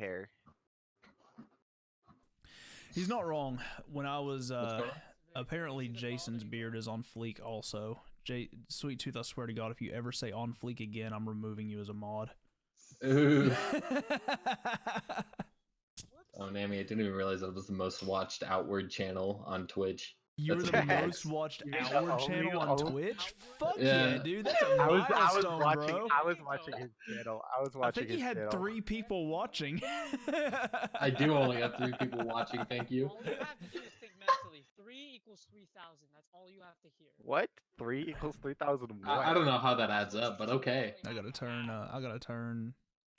hair. He's not wrong. When I was apparently Jason's beard is on fleek also. Sweet Tooth, I swear to God, if you ever say on fleek again, I'm removing you as a mod. Ooh. Oh, Nami, I didn't even realize that was the most watched outward channel on Twitch. You were That's the amazing. most watched You mean the outward channel on only- Twitch? Fuck Yeah. yeah, dude. That's a I was milestone, watching. bro. I was watching his channel. I was I watching think he his had channel. 3 people watching. I do only have 3 people watching, thank you. All you have to do is think mentally. 3 equals 3,000. That's all you have to hear. What? 3 equals 3,000. What? I don't know how that adds up, but okay. I gotta turn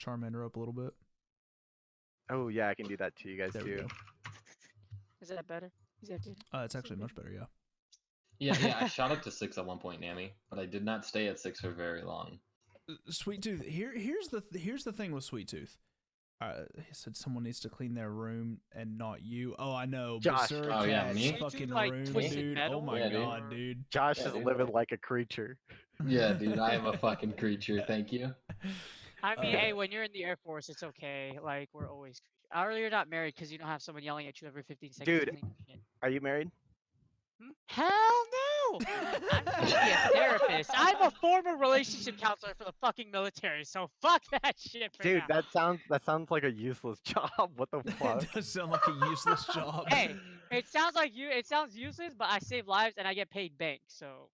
Charmander up a little bit. Oh yeah, I can do that to you guys There we too. go. Is that better? Is that good? It's actually much better, yeah. Yeah, I shot up to 6 at one point, Nami, but I did not stay at 6 for very long. Sweet Tooth, here's the thing with Sweet Tooth. He said someone needs to clean their room and not you. Oh, I know. Josh. Berserk Oh, yeah, Cat's me? fucking Like room, Twisted dude. Metal? Oh my Yeah, dude. God, dude. Josh Yeah, is dude. living like a creature. Yeah, dude, I am a fucking creature, thank you. I mean, Uh, hey, when you're in the Air Force, it's okay. Like, we're always. You're not married because you don't have someone yelling at you every 15 seconds. Dude. to clean your shit. Are you married? Hell no! I'm gonna be a therapist. I'm a former relationship counselor for the fucking military, so fuck that shit for Dude, now. that sounds like a useless job. What the fuck? That does sound like a useless job. Hey, it sounds useless, but I save lives and I get paid bank, so.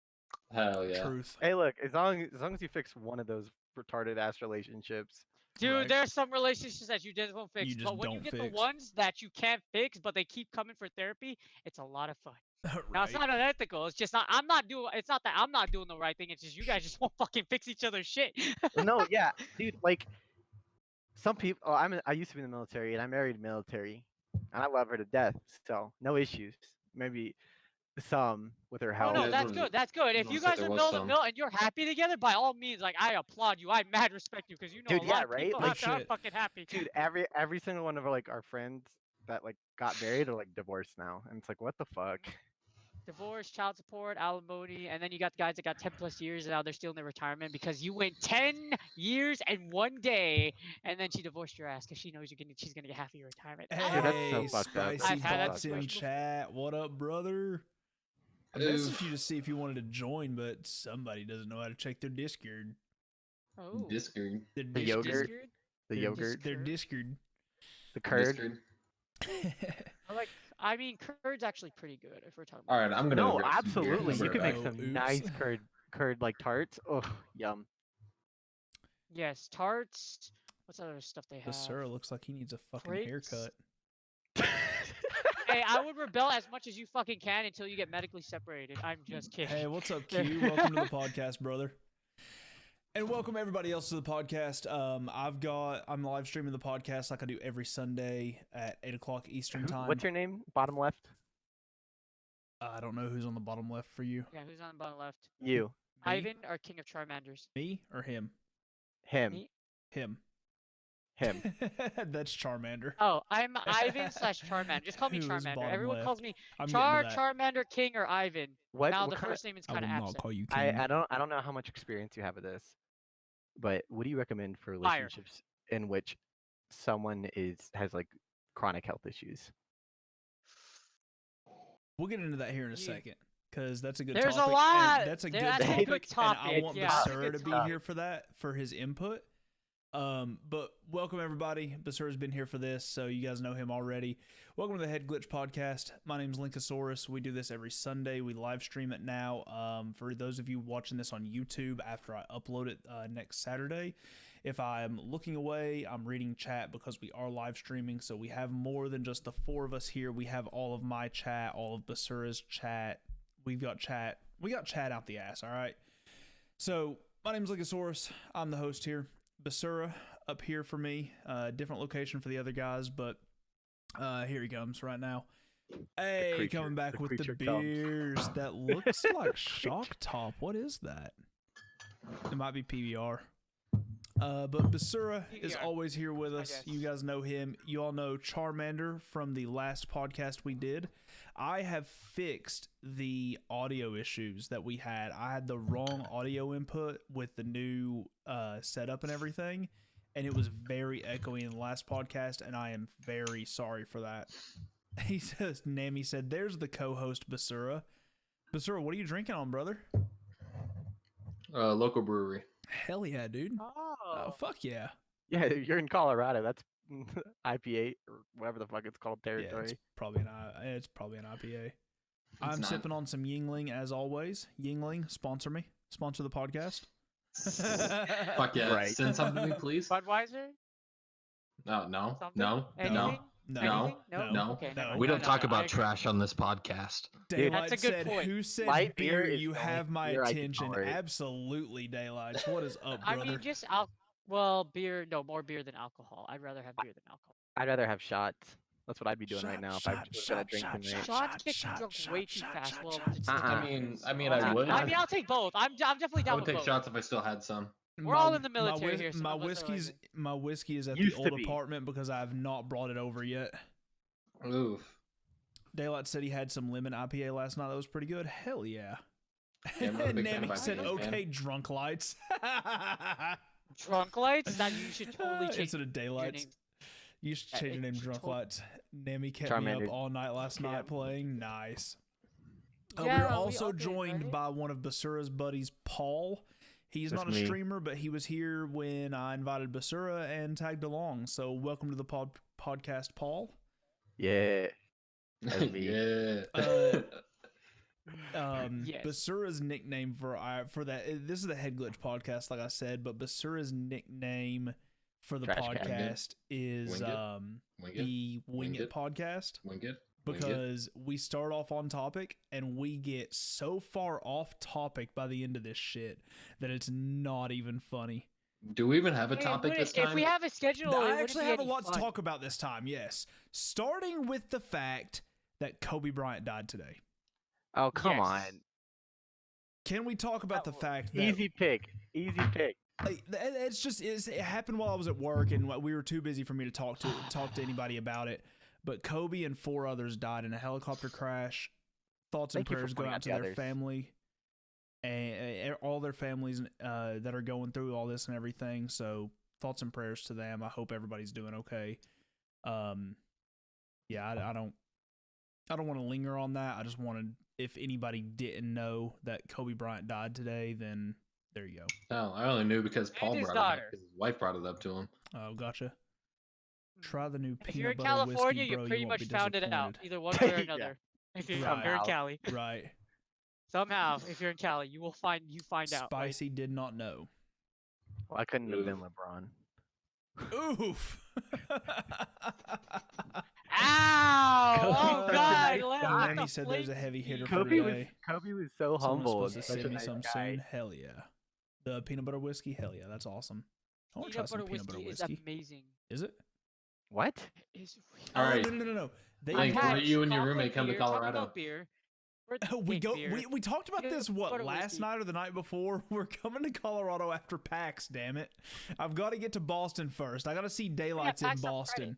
Hell yeah. Truth. Hey, look, as long as you fix one of those retarded ass relationships. Dude, Right. there's some relationships that you just won't fix. You just But when you don't get fix. the ones that you can't fix, but they keep coming for therapy, it's a lot of fun. Now it's Right. not unethical. It's just not. I'm not doing. It's not that I'm not doing the right thing. It's just you guys just won't fucking fix each other's shit. No, yeah, dude, like some people. Oh, I used to be in the military, and I married military, and I love her to death. So no issues. Maybe some with her Oh health. no, Yeah, that's everyone- good. That's good. If everyone you said guys there are was building some. mill and you're happy together, by all means, like I applaud you. I mad respect you because you know Dude, a lot yeah, of right? people Like, out there are shit. fucking happy. Dude, every single one of our friends that like got married are like divorced now, and it's like, what the fuck? Divorce, child support, alimony, and then you got the guys that got 10+ years and now they're still in their retirement because you went 10 years and 1 day, and then she divorced your ass because she knows she's gonna get half of your retirement. Dude, that's so Hey, fucked up. Spicy I've had that Bots in situation before. chat. What up, brother? I messaged you to see if you wanted to join, but somebody doesn't know how to check their Discord. Oh, Discord. Their The yogurt, Discord? the Their yogurt, Their Discord. the curd. Discord. I mean, curd's actually pretty good if we're talking about. Alright, I'm gonna No, go grab some beer. absolutely. You Number can make Oh, some oops. nice curd like tarts. Oh, yum. Yes, tarts. What's other stuff they have? Basura looks like he needs a fucking Grapes? haircut. Hey, I would rebel as much as you fucking can until you get medically separated. I'm just kidding. Hey, what's up, Q? Welcome to the podcast, brother. And welcome everybody else to the podcast. I'm live streaming the podcast like I do every Sunday at 8 o'clock Eastern time. What's your name? Bottom left. I don't know who's on the bottom left for you. Yeah, who's on the bottom left? You. Me? Ivan or King of Charmanders? Me or him? Him. Me? Him. Him. That's Charmander. Oh, I'm Ivan/Charmander. Just call me Who is Charmander. bottom Everyone left? calls me I'm getting to that. Charmander, King, or Ivan. What? Now what the kind first name is I will kind of not absent. call you King. I don't know how much experience you have with this, but what do you recommend for Fire. relationships in which someone has like chronic health issues? We'll get into that here in a You- second, because that's a good There's a topic. lot. And that's a good That's a topic, good and I topic, want yeah. Basura Good to be topic. here for that, for his input. But welcome everybody. Basura's been here for this, so you guys know him already. Welcome to the HeadGlitch podcast. My name's Linkosaurus. We do this every Sunday. We live stream it now. For those of you watching this on YouTube after I upload it next Saturday, if I'm looking away, I'm reading chat because we are live streaming, so we have more than just the 4 of us here. We have all of my chat, all of Basura's chat. We got chat out the ass, all right? So, my name's Linkosaurus. I'm the host here. Basura up here for me. Different location for the other guys, but here he comes right now. Hey, creature- coming back the with the creature comes. beers. That looks like Shock Top. What is that? It might be PBR. But Basura is PBR, always here with I us. guess. You guys know him. You all know Charmander from the last podcast we did. I have fixed the audio issues that we had. I had the wrong audio input with the new setup and everything, and it was very echoey in the last podcast, and I am very sorry for that. He says, Nami said, "There's the co-host Basura. Basura, what are you drinking on, brother?" Local brewery. Hell yeah, dude. Oh. Fuck yeah. Yeah, you're in Colorado. That's IPA or whatever the fuck it's called Yeah, territory. it's probably an IPA. I'm not. sipping on some Yingling as always. Yingling, sponsor me. Sponsor the podcast. Fuck yeah. Right. Send something to me, please. Budweiser? No. Something? Anything? No. No. Anything? No. No. Okay, No. never We mind. don't talk I about agree. trash on this podcast. Daylight That's a good said, point. "Who said Light beer? beer is You the have only my beer I can attention." tolerate. Absolutely, Daylight. What is up, I brother? mean, just beer. No, more beer than alcohol. I'd rather have beer than alcohol. I'd rather have shots. That's what I'd be doing right Shot, now if I shot, was gonna shot, drink shot, tonight. shot. Shots get you drunk way too fast. Well, it's Uh-uh. I would. I mean, I'll take both. I'm definitely I down would with take both. shots if I still had some. We're all in the military here, so My none of us are like my whiskey is at Used the to old be. apartment because I have not brought it over yet. Oof. Daylight said he had some lemon IPA last night. That was pretty good. Hell yeah. Yeah, I'm not a big fan Nami of said, IPAs, man. "Okay, drunk lights." drunk lights. That you should totally change Instead of your daylights. name. You should Yeah, change your it name should Drunk tot- Lights. Nami kept me Charmander. up all night last night playing. Nice. We Yeah, were we also all did, joined right? by one of Basura's buddies, Paul. He's That's not a me. streamer, but he was here when I invited Basura and tagged along. So welcome to the podcast, Paul. Yeah. That's me. Yeah. Yes. Basura's nickname for that. This is the HeadGlitch podcast, like I said, but Basura's nickname for the Trash can. podcast is Wing it. Wing it. the Wing It It. podcast. Wing it. Wing it. Because we start off on topic and we get so far off topic by the end of this shit that it's not even funny. Do we even have a Hey, topic this time? If we have a schedule, it I wouldn't actually be have a any lot to fun. talk about this time, yes. Starting with the fact that Kobe Bryant died today. Oh, come Yes. on. Can we talk about the fact that Easy pick. Easy pick. it happened while I was at work and we were too busy for me to talk to anybody about it. But Kobe and 4 others died in a helicopter crash. Thoughts and Thank you for prayers go pointing out out to the their others. family and all their families that are going through all this and everything. So thoughts and prayers to them. I hope everybody's doing okay. Yeah, I don't want to linger on that. I just wanted, if anybody didn't know that Kobe Bryant died today, then there you go. No, I only knew because Paul his brought it up. daughter. 'Cause his wife brought it up to him. Oh, gotcha. Try the new If you're in peanut butter California, whiskey, bro. you pretty won't much be found it out, disappointed. either one way or Yeah. another. If you're, Right. you're in Cali, Right. somehow, if you're in Cali, you will find out. Right? Spicy did not know. Well, I couldn't have Oof. been LeBron. Oof. Ow! Kobe Oh was God! such a nice guy. Nami said there's a heavy hitter for Kobe was today. Kobe was so Someone's humble. supposed to Such a send me nice some guy. soon. Hell yeah. The peanut butter whiskey? Hell yeah, that's awesome. I want to try Peanut some butter peanut butter whiskey is whiskey. amazing. Is it? What? It's All right. No. They Link, I've why had don't you and your chocolate roommate come to beer, talking Colorado? about beer. we talked about Peanut this what butter last whiskey. night or the night before. We're coming to Colorado after PAX. Damn it! I've got to get to Boston first. I got to see Daylights in PAX on Boston. Friday.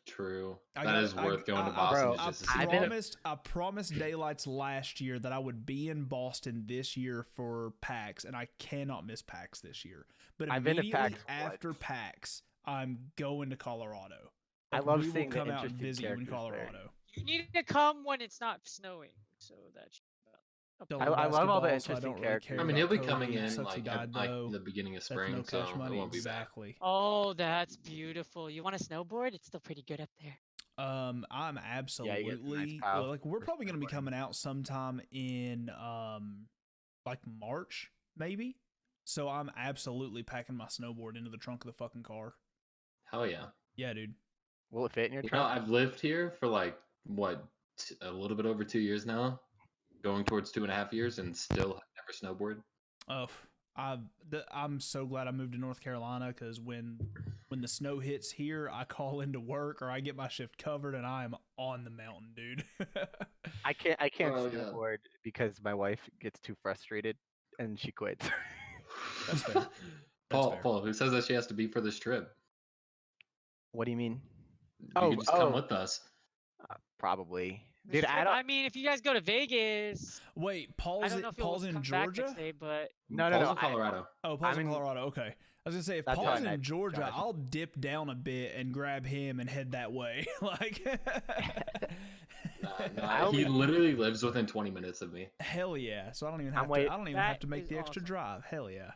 True. I That got- is worth going to I- Boston bro, just to I see I've been that. a- I promised Daylights last year that I would be in Boston this year for PAX, and I cannot miss PAX this year. But I've been to immediately PAX after once. PAX, I'm going to Colorado. I Like, love we will seeing the come out and interesting visit you in characters there. Colorado. You need to come when it's not snowing, so that. Don't I like love all the basketball, so I interesting don't really characters. care I mean, about he'll be Kobe. coming It in sucks he like died, at like though. the beginning of That's spring, no so cash it money. won't be bad. Exactly. Oh, that's beautiful. You want to snowboard? It's still pretty good up there. I'm Yeah, you get a absolutely nice pile like we're for probably gonna be snowboarding. coming out sometime in like March maybe. So I'm absolutely packing my snowboard into the trunk of the fucking car. Hell yeah. Yeah, dude. Will it fit in your You know, truck? I've lived here for like what, a little bit over 2 years now, going towards 2.5 years, and still never snowboard. Oh, I'm so glad I moved to North Carolina because when the snow hits here, I call into work or I get my shift covered and I am on the mountain, dude. I can't Oh, yeah. snowboard because my wife gets too frustrated and she quits. That's fair. fair. Paul, who says that she has to be for this trip? What do you mean? You Oh, can just come oh. with us. Probably. This Dude, I trip- don't. I mean, if you guys go to Vegas, Wait, I don't know if you'll Paul's in come back Georgia? next day, but No, Paul's no. in Colorado. Oh, Paul's I'm in in- Colorado. Okay. I was gonna say if That's how Paul's I met in Georgia, Josh. I'll dip down a bit and grab him and head that way. Like, He literally lives within 20 minutes of me. hell yeah! So I don't even have That to make is the extra awesome. drive. Hell yeah.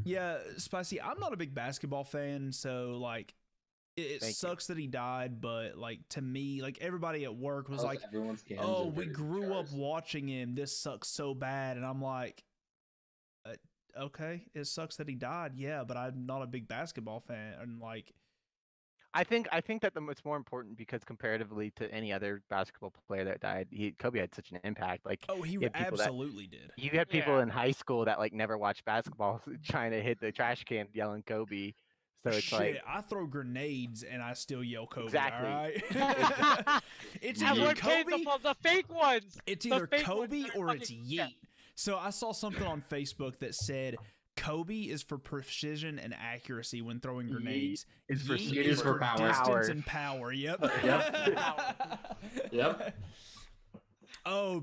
Yeah, Spicy. I'm not a big basketball fan, so like, it Thank you. sucks that he died. But like to me, like everybody at work was like, Everyone's cams "Oh, and we British grew up jars. watching him. This sucks so bad." And I'm like, okay, it sucks that he died. Yeah, but I'm not a big basketball fan, and like, I think that it's more important because comparatively to any other basketball player that died, Kobe had such an impact. Like, oh, he you had people that absolutely did. you had people Yeah. in high school that like never watched basketball trying to hit the trash can yelling Kobe. So it's Shit, like I throw grenades and I still yell Kobe. Exactly. All right. It's Yeah, either Everyone paid Kobe. the fake ones. It's the either fake ones Kobe that are or it's fucking- Yeet. yeah. So I saw something on Facebook that said Kobe is for precision and accuracy when throwing Yeet grenades. is for Yeet Yeet is for power. distance Power. and power. Yep. Yep. Oh,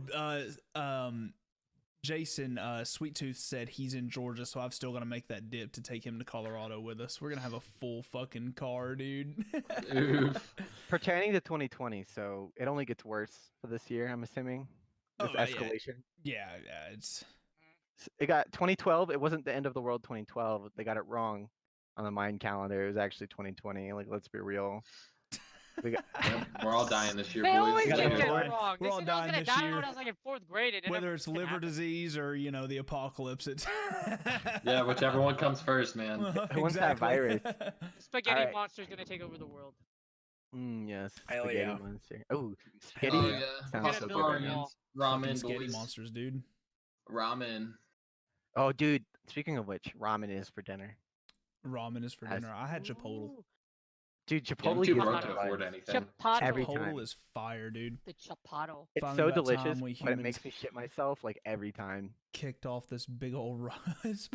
Jason, Sweet Tooth said he's in Georgia, so I've still got to make that dip to take him to Colorado with us. We're gonna have a full fucking car, dude. Oof. pertaining to 2020. So it only gets worse for this year. I'm assuming this Oh, yeah. escalation. Yeah, it's It got 2012. It wasn't the end of the world. 2012. They got it wrong on the Mayan calendar. It was actually 2020. Like, let's be real. We got, Yep, we're all dying this year, They boys. always gotta get go it on. wrong. We're They all said I was dying gonna this die year. when I was like in 4th grade. It whether never it's fucking liver happened. disease or the apocalypse. It's Yeah, whichever one comes first, man. Who wants that virus? The spaghetti Alright. monster's gonna take over the world. yes. Hell Spaghetti yeah. monster. Oh, spaghetti. Hell Oh yeah. yeah. Sounds Gonna so build good a right now. wall. Ramen, spaghetti boys. monsters, dude. Ramen. Oh, dude. Speaking of which, ramen is for dinner. Ramen is for As- dinner. I had Chipotle. Ooh, Dude, Yeah, I'm Chipotle too gives broke me to vibes. afford anything. Chapato. Every Chipotle time. is fire, dude. The chapato. It's Finally so about time delicious, we but it humans- makes me shit myself like every time. Kicked off this big old rock. It's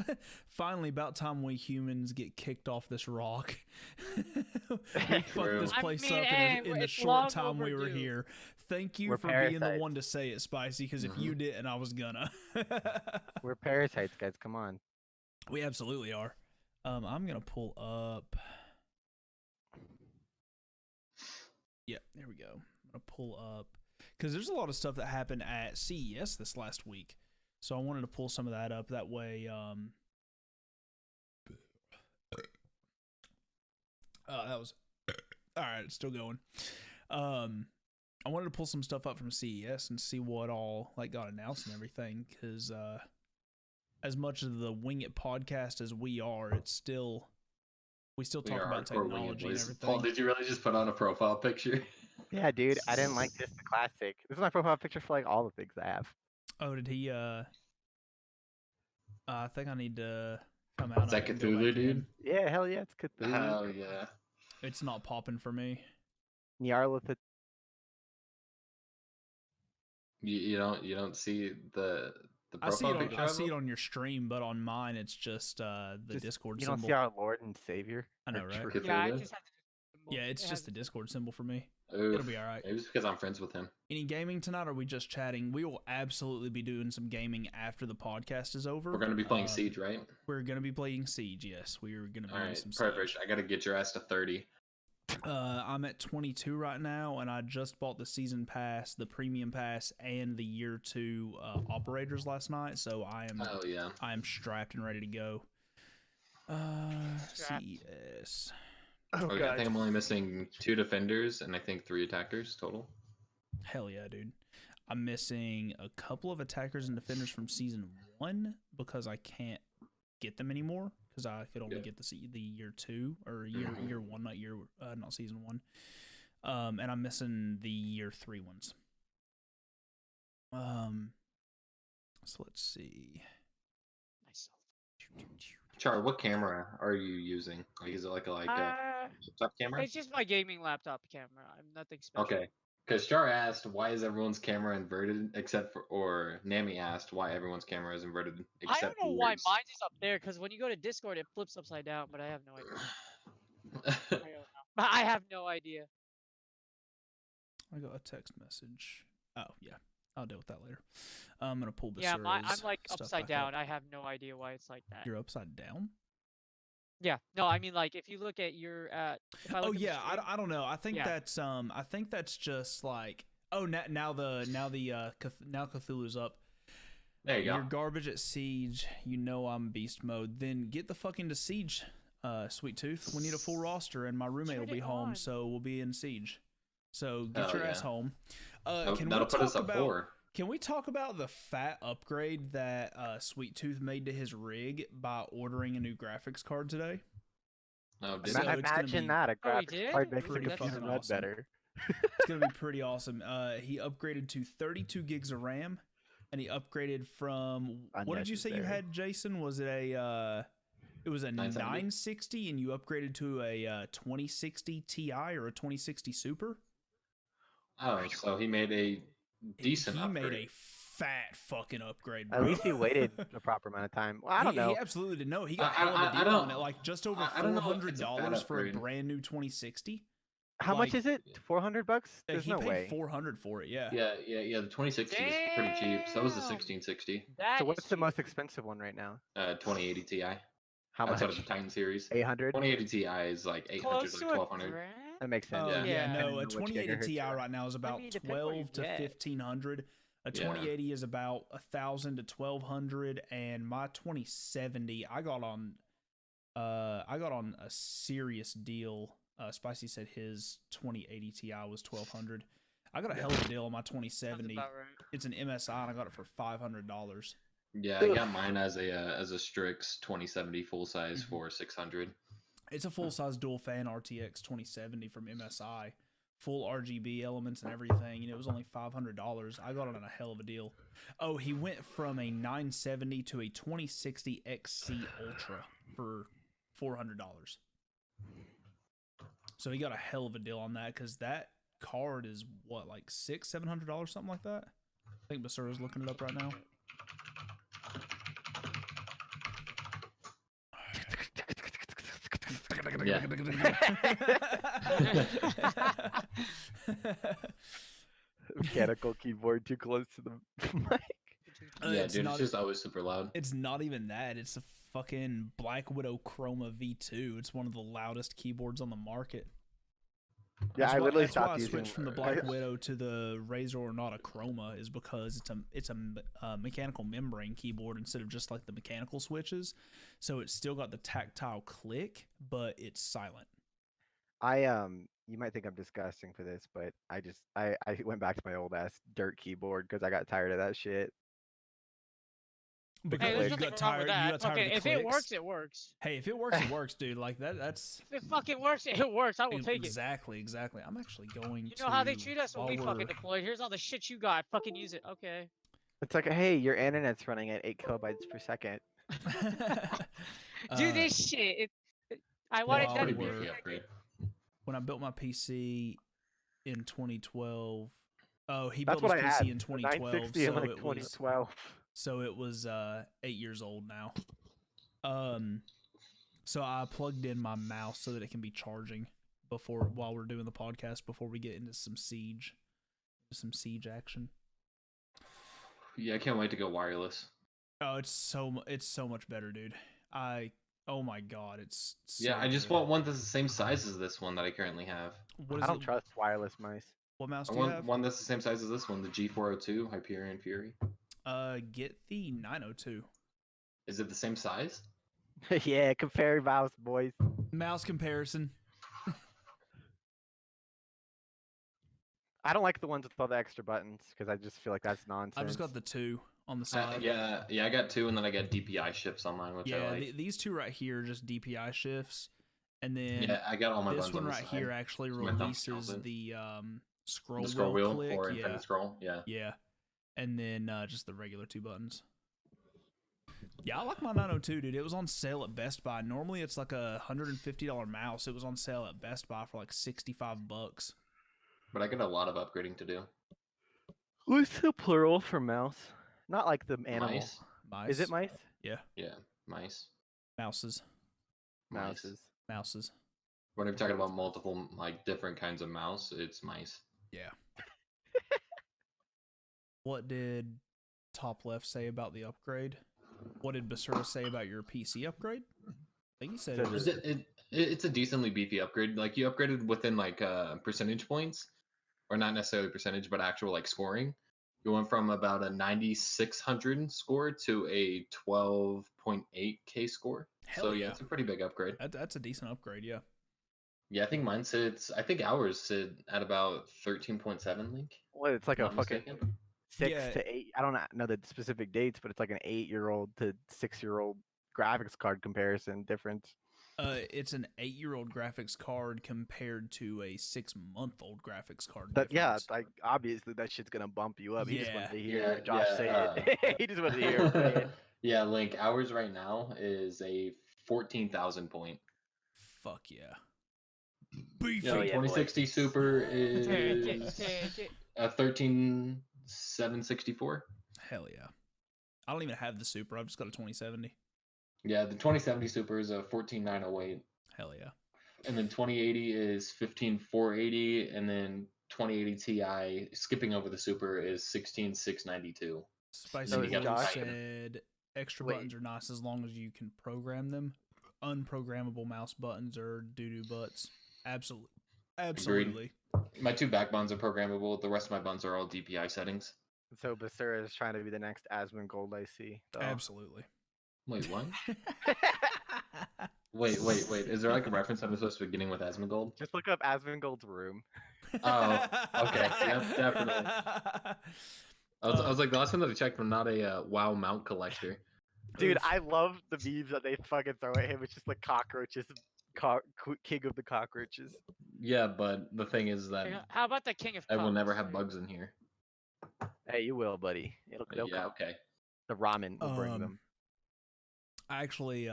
finally about time we humans get kicked off this rock. We fucked True. this I place mean, up hey, in the it's short long time we were overdue. here. Thank you We're for being the parasites. one to say it, Spicy, because if you didn't, I was gonna. We're parasites, guys. Come on. We absolutely are. I'm gonna pull up. Yeah, there we go. I'm gonna pull up because there's a lot of stuff that happened at CES this last week, so I wanted to pull some of that up. That way, that was all right. It's still going. I wanted to pull some stuff up from CES and see what all like got announced and everything, because as much of the Wing It podcast as we are, it's still we still We talk are about hardcore winged technology and boys. everything. Paul, did you really just put on a profile picture? Yeah, dude. I didn't like this. The classic. This is my profile picture for like all the things I have. Oh, did he? I think I need to come out. Is that of it and go Cthulhu, back dude? in. Yeah, hell yeah. It's Cthulhu. Hell yeah. It's not popping for me. Nyarlathotep. You don't see the I see profile it on picture I of see him? it on your stream, but on mine it's just the Just- Discord You don't symbol. see our Lord and Savior. I know, Our right? truth. Yeah, I Cthulhu? just have to. Yeah, it's It just the has- Discord symbol for me. Oof. It'll be all right. Maybe it's because I'm friends with him. Any gaming tonight, or are we just chatting? We will absolutely be doing some gaming after the podcast is over. We're gonna be playing Um, Siege, right? We're gonna be playing Siege. Yes, we are gonna be All doing right, some perfect. Siege. I gotta get your ass to 30. I'm at 22 right now, and I just bought the season pass, the premium pass, and the year 2 operators last night. So I Oh yeah. am strapped and ready to go. Strapped. CES. Oh, Okay, I think I'm only missing 2 defenders and I think 3 attackers total. Hell yeah, dude. I'm missing a couple of attackers and defenders from season 1 because I can't get them anymore because I could only Yeah. get the year 2 or year Mhm. year 1, not season 1. And I'm missing the year 3 ones. So let's see. Myself. Char, what camera are you using? Like, is it like a laptop camera? It's just my gaming laptop camera. I'm nothing special. Okay. Because Char asked, why is everyone's camera inverted except for, or Nami asked why everyone's camera is inverted I except don't know for why yours. mine is up there, because when you go to Discord, it flips upside down, but I have no idea. I don't know. But I have no idea. I got a text message. Oh, yeah. I'll deal with that later. I'm going to pull Yeah, I'm Basura's like stuff upside back down. up. I have no idea why it's like that. You're upside down? Yeah. No, I mean like if you look at your if I Oh look at the yeah, stream, I don't know. I think Yeah. that's just like now Cthulhu's up. There you You're go. garbage at Siege. You know I'm beast mode. Then get the fuck into Siege, Sweet Tooth. We need a full roster, and my roommate will Turn be it home, on. so we'll be in Siege. So get Hell your ass yeah. home. That'll put us up 4. Can we talk about the fat upgrade that Sweet Tooth made to his rig by ordering a new graphics card today? Oh, did So it? it's gonna Imagine be that a Oh, he graphics did? card makes the Pretty computer fucking run awesome. better. It's gonna be pretty awesome. He upgraded to 32 gigs of RAM, and he upgraded from what did you say you Unnecessary. had, Jason? Was it a it was a 970? 960, and you upgraded to a 2060 Ti or a 2060 Super? Oh, so he made a decent He upgrade. made a fat fucking upgrade. At Bro. least he waited the proper amount of time. Well, I don't He know. absolutely didn't know. He got I- hell of a I deal don't- on it, like just over I don't know if it's a bad $400 for a upgrade. brand new 2060. How much like- is it? $400? There's He no paid way. 400 for it. Yeah. Yeah. The 2060 is pretty cheap. So was the Damn. 1660. That So is what's the most cheap. expensive one right now? 2080 Ti. How Outside of much? the Titan series. 800? 2080 Ti is like 800 Close to to like a 1200. grand? That makes sense. Oh Yeah. yeah, Yeah. I no, didn't a know which 2080 gigahertz Ti you were. right now is about mean, depends what you 12 to get. 1500. A Yeah. 2080 is about 1000 to 1200, and my 2070 I got on a serious deal. Spicy said his 2080 Ti was 1200. I got a hell of a deal on my Sounds 2070. about right. It's an MSI, and I got it for $500. Yeah, I got mine as a Strix 2070 full size Mhm. for 600. It's a full size dual fan RTX 2070 from MSI, full RGB elements and everything, and it was only $500. I got it on a hell of a deal. Oh, he went from a 970 to a 2060 XC Ultra for $400. So he got a hell of a deal on that because that card is what, like $700, something like that. I think Basura's looking it up right now. Yeah. Mechanical keyboard too close to the mic. Yeah, It's dude, not- it's just always super loud. It's not even that. It's a fucking Black Widow Chroma V2. It's one of the loudest keyboards on the market. Yeah, That's I why- literally that's why stopped I using. switched from the Black Widow to the Razer or not a Chroma is because it's a mechanical membrane keyboard instead of just like the mechanical switches. So it's still got the tactile click, but it's silent. You might think I'm disgusting for this, but I went back to my old ass dirt keyboard because I got tired of that shit. Because Hey, there's you nothing got wrong tired. with You that. got tired Okay, of if the it clicks. works, it works. Hey, if it works, it works, dude. Like that's If it fucking works, it works. I will take it. exactly. I'm actually going You know how they to, treat us when while we fucking we're- deploy. Here's all the shit you got. Fucking use it. Okay. It's like, hey, your internet's running at 8 kilobytes per second. Do Uh, this shit. I Well, wanted I'll that. Pretty we're- beefy upgrade. when I built my PC in 2012. Oh, he That's built what his I PC had. in the 2012, 960 in so like it was 2012. 8 years old now. So I plugged in my mouse so that it can be charging while we're doing the podcast before we get into some siege action. Yeah, I can't wait to go wireless. Oh, it's so much better, dude. Oh my god, it's so Yeah, I just good. want one that's the same size as this one that I currently have. What is I don't it? trust wireless mice. What mouse I do you want have? one that's the same size as this one, the G402 Hyperion Fury. Get the 902. Is it the same size? Yeah, compare mouse, boys. Mouse comparison. I don't like the ones with all the extra buttons because I just feel like that's nonsense. I just got the 2 on the side. Yeah, I got 2, and then I got DPI shifts on mine, which I Yeah, like. these 2 right here are just DPI shifts, and then Yeah, I got all my this buttons one on the right side. here actually so my thumb releases scrolls in. the scroll, The scroll wheel click. or Yeah, infinite scroll. Yeah. yeah, and then just the regular 2 buttons. Yeah, I like my 902, dude. It was on sale at Best Buy. Normally it's like $150 mouse. It was on sale at Best Buy for like $65. But I got a lot of upgrading to do. What's the plural for mouse? Not like the animal. Mice. Mice. Is it mice? Yeah, mice. Mouses. Mice. Mouses. When we're talking about multiple, like, different kinds of mouse, it's mice. Yeah. What did Top Left say about the upgrade? What did Basura say about your PC upgrade? think he said So it was. It's a decently beefy upgrade. Like you upgraded within like percentage points, or not necessarily percentage, but actual like scoring. You went from about a 9600 score to a 12.8K score. Hell So yeah, yeah. it's a pretty big upgrade. That's a decent upgrade, yeah. Yeah, I think mine sits. I think ours sit at about 13.7 link. Well, it's like If I'm a not fucking mistaken. 6 to 8. I don't know the specific dates, but it's like an 8-year-old to 6-year-old graphics card comparison difference. It's an 8-year-old graphics card compared to a 6-month-old graphics card That difference. like obviously that shit's gonna bump you up. He just wanted to hear Yeah, Josh say it. He just wanted to hear him say it. yeah, Link. Ours right now is a 14,000 point. Fuck yeah. Yeah, Oh, the yeah, 2060 boy. Super Take it, is take it. a 13,764. Hell yeah. I don't even have the Super. I've just got a 2070. Yeah, the 2070 Super is a 14,908. Hell yeah. And then 2080 is 15,480. And then 2080 Ti, skipping over the Super, is 16,692. Spicy So you is got Boy the Josh- Titan. said extra Wait. buttons are nice as long as you can program them. Unprogrammable mouse buttons are doo-doo butts. Absolutely. My 2 back buttons are programmable. The rest of my buttons are all DPI settings. So Basura is trying to be the next Asmongold I see. though. Absolutely. Wait, what? Wait. Is there like a reference I'm supposed to be beginning with Asmongold? Just look up Asmongold's room. Oh, okay. Yep, definitely. I was like, the last time that I checked, I'm not a WoW mount collector. Dude, Oof. I love the memes that they fucking throw at him. It's just like cockroaches, king of the cockroaches. Yeah, but the thing is that How about the King of I will Cups? never have bugs in here. Hey, you will, buddy. They'll Yeah, come. okay. The ramen will bring them. I actually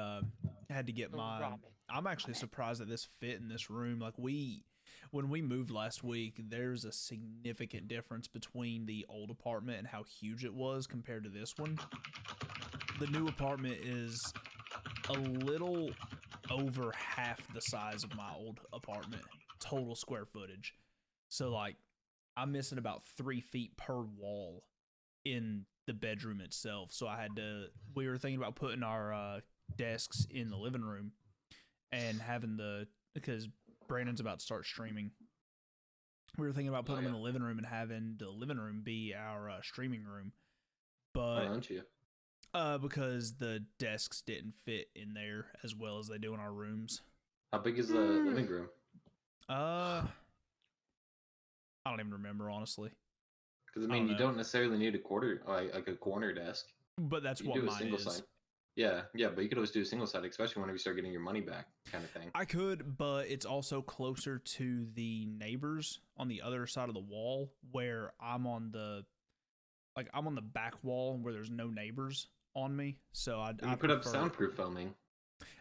had to get The my. ramen. I'm actually surprised that this fit in this room. Like when we moved last week, there's a significant difference between the old apartment and how huge it was compared to this one. The new apartment is a little over half the size of my old apartment, total square footage. So like, I'm missing about 3 feet per wall in the bedroom itself. So we were thinking about putting our desks in the living room and having because Brandon's about to start streaming. We were thinking about putting them in the living room and having the living room be our streaming room. Why But don't you? because the desks didn't fit in there as well as they do in our rooms. How big is the living room? I don't even remember, honestly. Because I I mean, don't you know. don't necessarily need a like a corner desk. But that's You what do a mine single is. side. Yeah, but you could always do a single side, especially whenever you start getting your money back, kind of thing. I could, but it's also closer to the neighbors on the other side of the wall, where I'm on the back wall where there's no neighbors on me. So I put up prefer- soundproof foaming.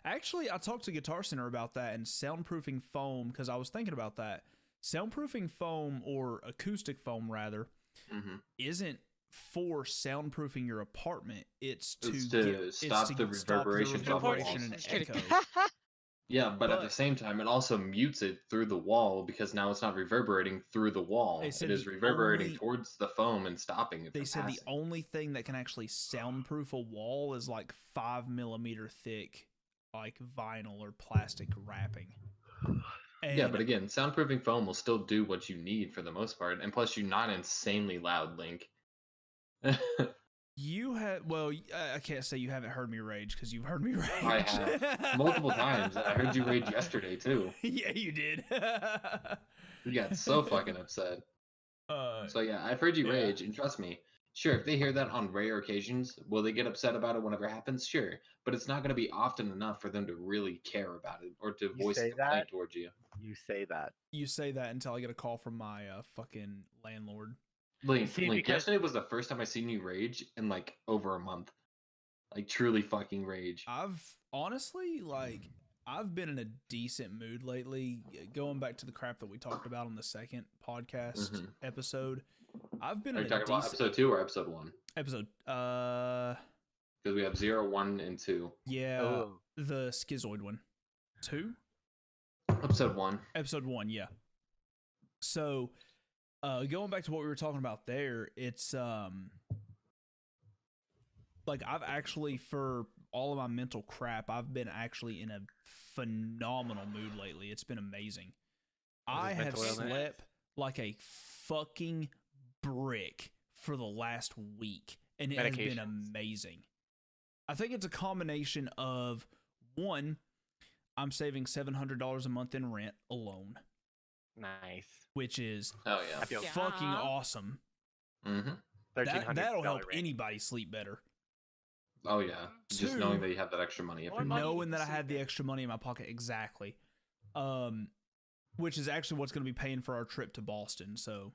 Actually, I talked to Guitar Center about that and soundproofing foam, because I was thinking about that. Soundproofing foam, or acoustic foam rather, Mm-hmm. isn't for soundproofing your apartment. It's to stop the reverberation from the reverberation walls. and Just kidding. echo. Yeah, but at the But- same time, it also mutes it through the wall because now it's not reverberating through the wall. They It said is the reverberating only- towards the foam and stopping it They from said passing. the only thing that can actually soundproof a wall is like 5 millimeter thick, like vinyl or plastic wrapping. Yeah, And but again, soundproofing foam will still do what you need for the most part, and plus you're not insanely loud, Link. you have, I can't say you haven't heard me rage, because you've heard me rage. I have multiple times. I heard you rage yesterday too. Yeah, you did. You got so fucking upset. So yeah, I've heard you Yeah. rage, and trust me, sure, if they hear that on rare occasions, will they get upset about it whenever it happens? Sure, but it's not going to be often enough for them to really care about it or to voice a say complaint that? towards you. You say that. You say that until I get a call from my fucking landlord. Link, See, Link, because- yesterday was the first time I seen you rage in like over a month. Like truly fucking rage. I've honestly, like, I've been in a decent mood lately. Going back to the crap that we talked about on the second podcast Mhm. episode, I've been Are in you a talking about decent episode 2 or episode 1? episode. Because we have 0, 1, and 2. Yeah, Oh. the schizoid one. 2? Episode 1. Episode 1, yeah. So, going back to what we were talking about there, it's like I've actually, for all of my mental crap, I've been actually in a phenomenal mood lately. It's been amazing. I have mental illness? slept like a fucking brick for the last week, and it has been Medications? amazing. I think it's a combination of, one, I'm saving $700 a month in rent alone, Nice. which is Oh yeah. I feel fucking Yeah. awesome. Mm-hmm. That'll help rent. anybody sleep better. Oh yeah. Just Two, knowing that you have that extra money every More month. money. Knowing that I sleep had the better. extra money in my pocket, exactly. Which is actually what's going to be paying for our trip to Boston. So,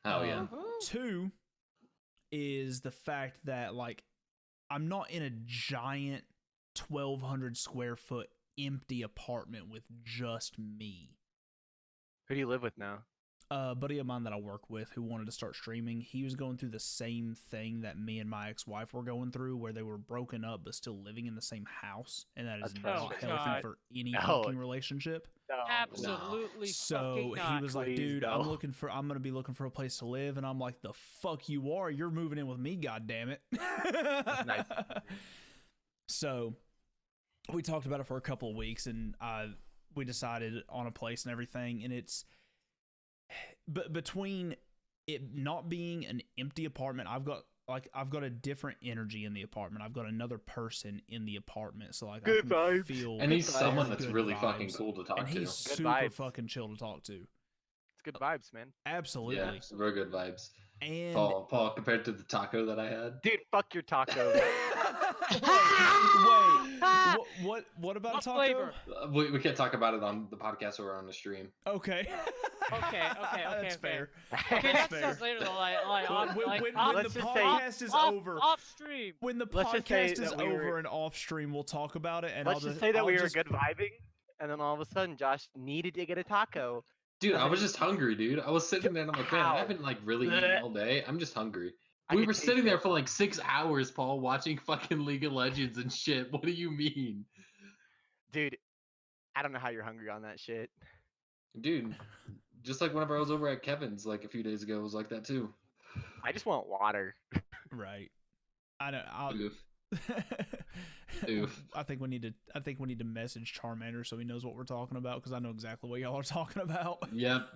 Oh yeah. Woohoo. two is the fact that like I'm not in a giant 1,200 square foot empty apartment with just me. Who do you live with now? A buddy of mine that I work with who wanted to start streaming, he was going through the same thing that me and my ex-wife were going through, where they were broken up but still living in the same house, and that is That's not frustrating. healthy God. for any No. fucking relationship. No. Absolutely So fucking he not. was like, Please, dude, no. I'm gonna be looking for a place to live, and I'm like, the fuck you are? You're moving in with me, goddammit. nice. So we talked about it for a couple of weeks, and we decided on a place and everything, and it's between it not being an empty apartment, I've got a different energy in the apartment. I've got another person in the apartment, so like Good I can vibes. feel. And he's Good someone vibes. that's Good really fucking vibes. cool to talk and to. he's Good super vibes. fucking chill to talk to. It's good vibes, man. Absolutely. Yeah, real good vibes. And Paul, compared to the taco that I had. Dude, fuck your taco. wait, what about What taco? flavor? We can't talk about it on the podcast or on the stream. Okay. Okay, That's okay. fair. Okay, That's that's fair. later though. Like, When the let's just say- podcast is off, over, off stream. when the Let's just say podcast is that we over were- and off stream, we'll talk about it. And Let's I'll just say that I'll we were just- good vibing, and then all of a sudden Josh needed to get a taco. Dude, I was just hungry, dude. I was sitting there and I'm like, man, I Ow. haven't like really eaten all day. I'm just hungry. I We could were taste sitting there it. for like 6 hours, Paul, watching fucking League of Legends and shit. What do you mean? Dude, I don't know how you're hungry on that shit. Dude, just like whenever I was over at Kevin's like a few days ago, it was like that too. I just want water. Right. I know. Oof. Oof. I think we need to message Charmander so he knows what we're talking about, because I know exactly what y'all are talking about. Yep.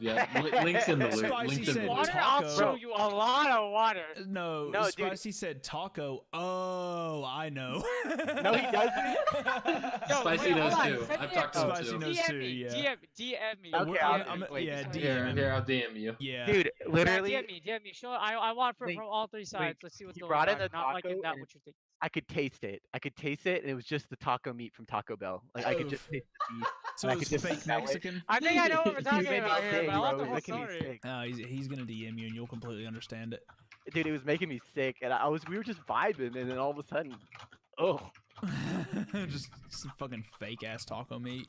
Links in the loop. Spicy Links in the said loop. Water, taco. I'll show you a lot of water. No, No, dude. Spicy said taco. Oh, I know. No, he doesn't. Yo, Spicy wait, knows hold on. too. Send I've me talked to a- him Spicy too. knows DM too, me, yeah. DM me. Okay, yeah, Just- DM. Here, I'll DM you. Yeah. Dude, literally, DM me. Show. I want from Link, all three sides. Let's see what's you going brought on. in the Not like in taco that and- what you're thinking. I could taste it. And it was just the taco meat from Taco Bell. Like I could just Oof. taste the beef. So I it's could just fake smell it. Mexican. I think I know what we're You talking made me about here, sick, but I want bro. the It was whole making me story. sick. He's gonna DM you and you'll completely understand it. Dude, it was making me sick, and we were just vibing, and then all of a sudden, oh, Just some fucking fake ass taco meat.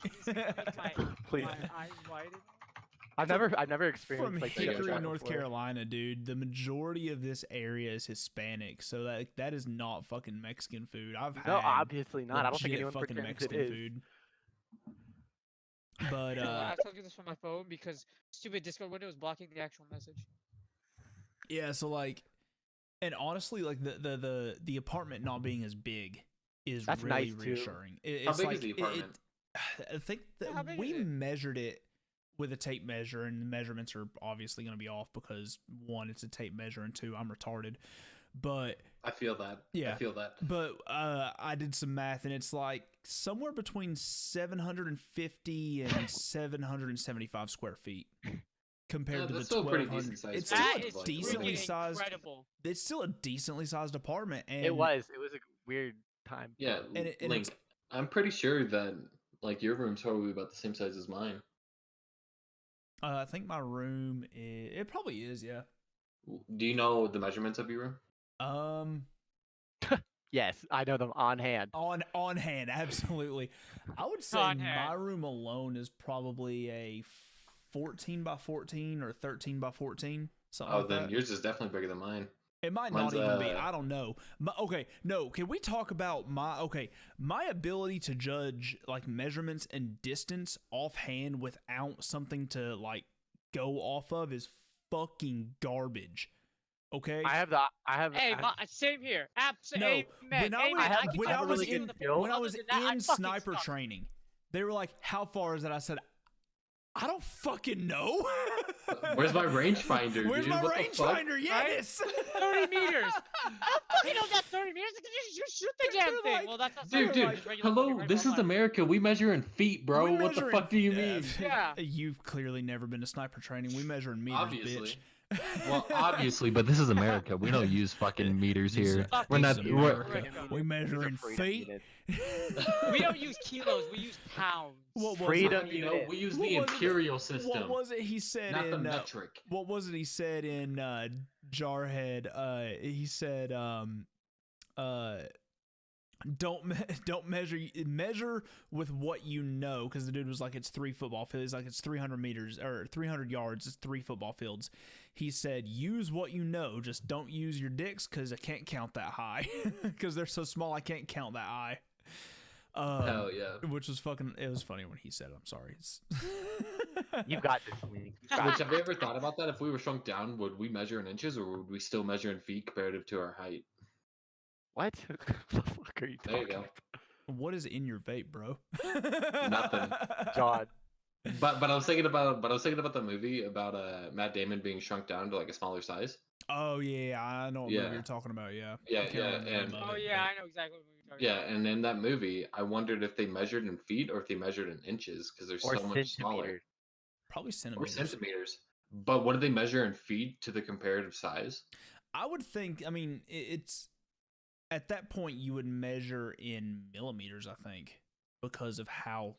please. My eyes widened. I've never experienced From like Hickory, taco Hickory, North before. Carolina, dude. The majority of this area is Hispanic, so that is not fucking Mexican food. I've had No, obviously not. I don't think legit anyone fucking pretends Mexican it is. food. But I have to look at this from my phone because stupid Discord window is blocking the actual message. yeah, so like, and honestly, like the apartment not being as big is That's really nice, too. reassuring. How It's big like, is the apartment? I think Yeah, how that big we is it? measured it with a tape measure, and the measurements are obviously going to be off because one, it's a tape measure, and two, I'm retarded. But I feel that. Yeah. I feel that. But I did some math, and it's like somewhere between 750 and 775 square feet compared to the That's still a pretty 1,200. decent size It's place. still That a is like, decently freaking sized. incredible. It's still a decently sized apartment, and It was a weird time. Yeah, And it- and Link. it's- I'm pretty sure that like your room's probably about the same size as mine. I think my room it probably is, yeah. Do you know the measurements of your room? Yes, I know them on hand. On hand, absolutely. I would say On my hand. room alone is probably a 14 by 14 or 13 by 14, something Oh, like then that. yours is definitely bigger than mine. It might Mine's, not even be. I don't know. Okay, no. Can we talk about my ability to judge like measurements and distance offhand without something to like go off of is fucking garbage. Okay. I have Hey, same here. No, Amen. when I was, Amen. have- when I I have a was really in good skill. when I Other was than that, I in fucking sniper suck. training, they were like, "How far is it?" I said, "I don't fucking know." Where's my rangefinder, Where's dude? my What the fuck? rangefinder? Yes. 30 meters. I don't fucking know that 30 meters. You shoot the damn They're thing. like- Well, that's not Dude, sniper, dude, just regular hello, fucking this is rifle. America. We measure in feet, bro. We What the measure fuck do you in- mean? Yeah. You've clearly never been to sniper training. We measure in meters, Obviously. bitch. Well, obviously, but this is America. We don't use fucking meters here. Fuck We're not. you, We're, America. We measure in freedom feet. unit. We don't use kilos. We use pounds. What was Freedom it? you know, unit. we use What the was it? imperial system, What was it he said not the in metric. what was it he said in Jarhead? He said don't measure with what you know, because the dude was like, it's 3 football fields, like it's 300 meters or 300 yards, it's 3 football fields. He said, use what you know, just don't use your dicks, because I can't count that high, because they're so small I can't count that high. Hell yeah. Which was fucking, it was funny when he said it. I'm sorry. You've got this, Link. You've got Which, this. have you ever thought about that? If we were shrunk down, would we measure in inches, or would we still measure in feet comparative to our height? What? the fuck are you There you talking go. about? What is in your vape, bro? Nothing. John. But I was thinking about the movie about Matt Damon being shrunk down to like a smaller size. Oh yeah, I know what Yeah. movie you're talking about. Yeah. Yeah, I can't yeah, remember the name and- of Oh it, yeah, but- I know exactly what you're talking Yeah, and in that movie, I wondered if they measured in feet or if they measured in inches, because they're Or so much smaller. centimeters. Probably Or centimeters. centimeters. But what do they measure in feet to the comparative size? I would think. I mean, it's at that point you would measure in millimeters. I think because of how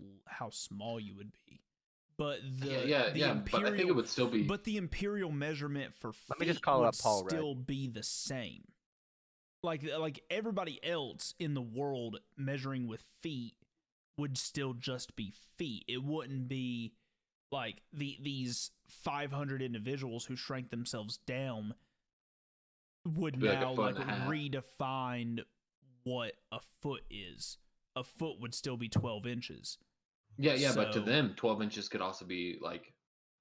small you would be. But the Yeah. But I think it would still be. But the imperial measurement for feet Let me just call would up Paul Rudd. still be the same. Like everybody else in the world measuring with feet would still just be feet. It wouldn't be like these 500 individuals who shrank themselves down would Be like a now foot like and a half. redefine what a foot is. A foot would still be 12 inches. Yeah, but to So- them, 12 inches could also be like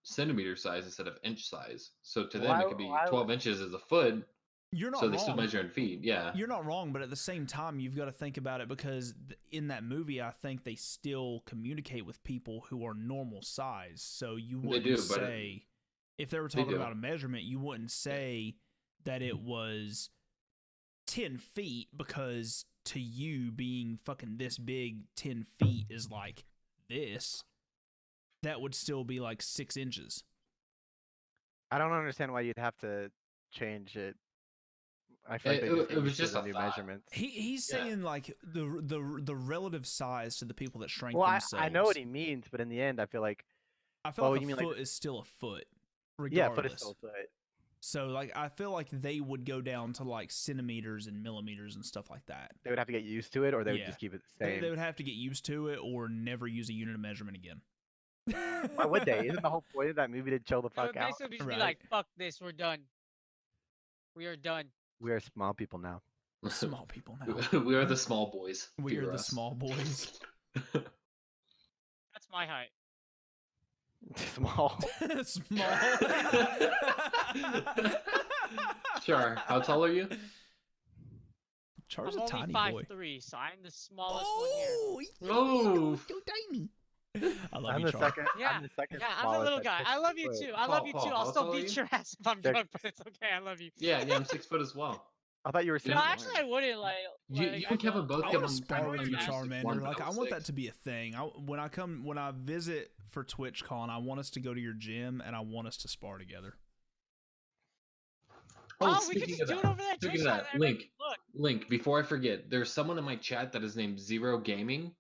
centimeter size instead of inch size. So to them, Why- it could be why would- 12 inches is a foot. You're not So wrong. they still measure in feet. Yeah. You're not wrong, but at the same time, you've got to think about it, because in that movie, I think they still communicate with people who are normal size. So you They wouldn't do, but say, if they were talking do. about a measurement, you wouldn't say that it was 10 feet, because to you, being fucking this big, 10 feet is like this. That would still be like 6 inches. I don't understand why you'd have to change it. I feel like they It just get was used to just the a new thought. measurements. He's Yeah. saying like the relative size to the people that shrank Well, themselves. I know what he means, but in the end, I feel like I feel Oh, like you a mean like- foot is still a foot, yeah, foot regardless. is still a foot. So like I feel like they would go down to like centimeters and millimeters and stuff like that. They would have to get used to it, or they would Yeah. just keep it the They, same. they would have to get used to it or never use a unit of measurement again. Why would they? Isn't the whole point of that movie to chill the It would fuck out? basically just Right. be like, fuck this, we're done. We are done. We are small people now. Small people now. We are the small boys. We Fear are the us. small boys. That's my height. Small. Small. Sure. How tall are you? Char's I'm a only tiny 5'3", boy. so I'm the smallest one here. Oh, he's Oh. so tiny. I love I'm you, the Char. second. Yeah, I'm the second Yeah, I'm a smallest little at guy. 6 I love you foot. too. I love you Paul, too. how I'll still tall are beat you? your ass if I'm Six. drunk, but it's okay. I love you. Yeah, I'm 6 foot as well. I thought you were. No, No, 6'1". actually, I wouldn't like. You like, and Kevin don't- both I get want to on spar with you, Max Charmander. 1, Like, I double want that 6. to be a thing. When I visit for TwitchCon, I want us to go to your gym and I want us to spar together. Oh, we could speaking just of do it that, over that. speaking of Twitch that, channel. Link, Look, Link, before I forget, there's someone in my chat that is named Zero Gaming.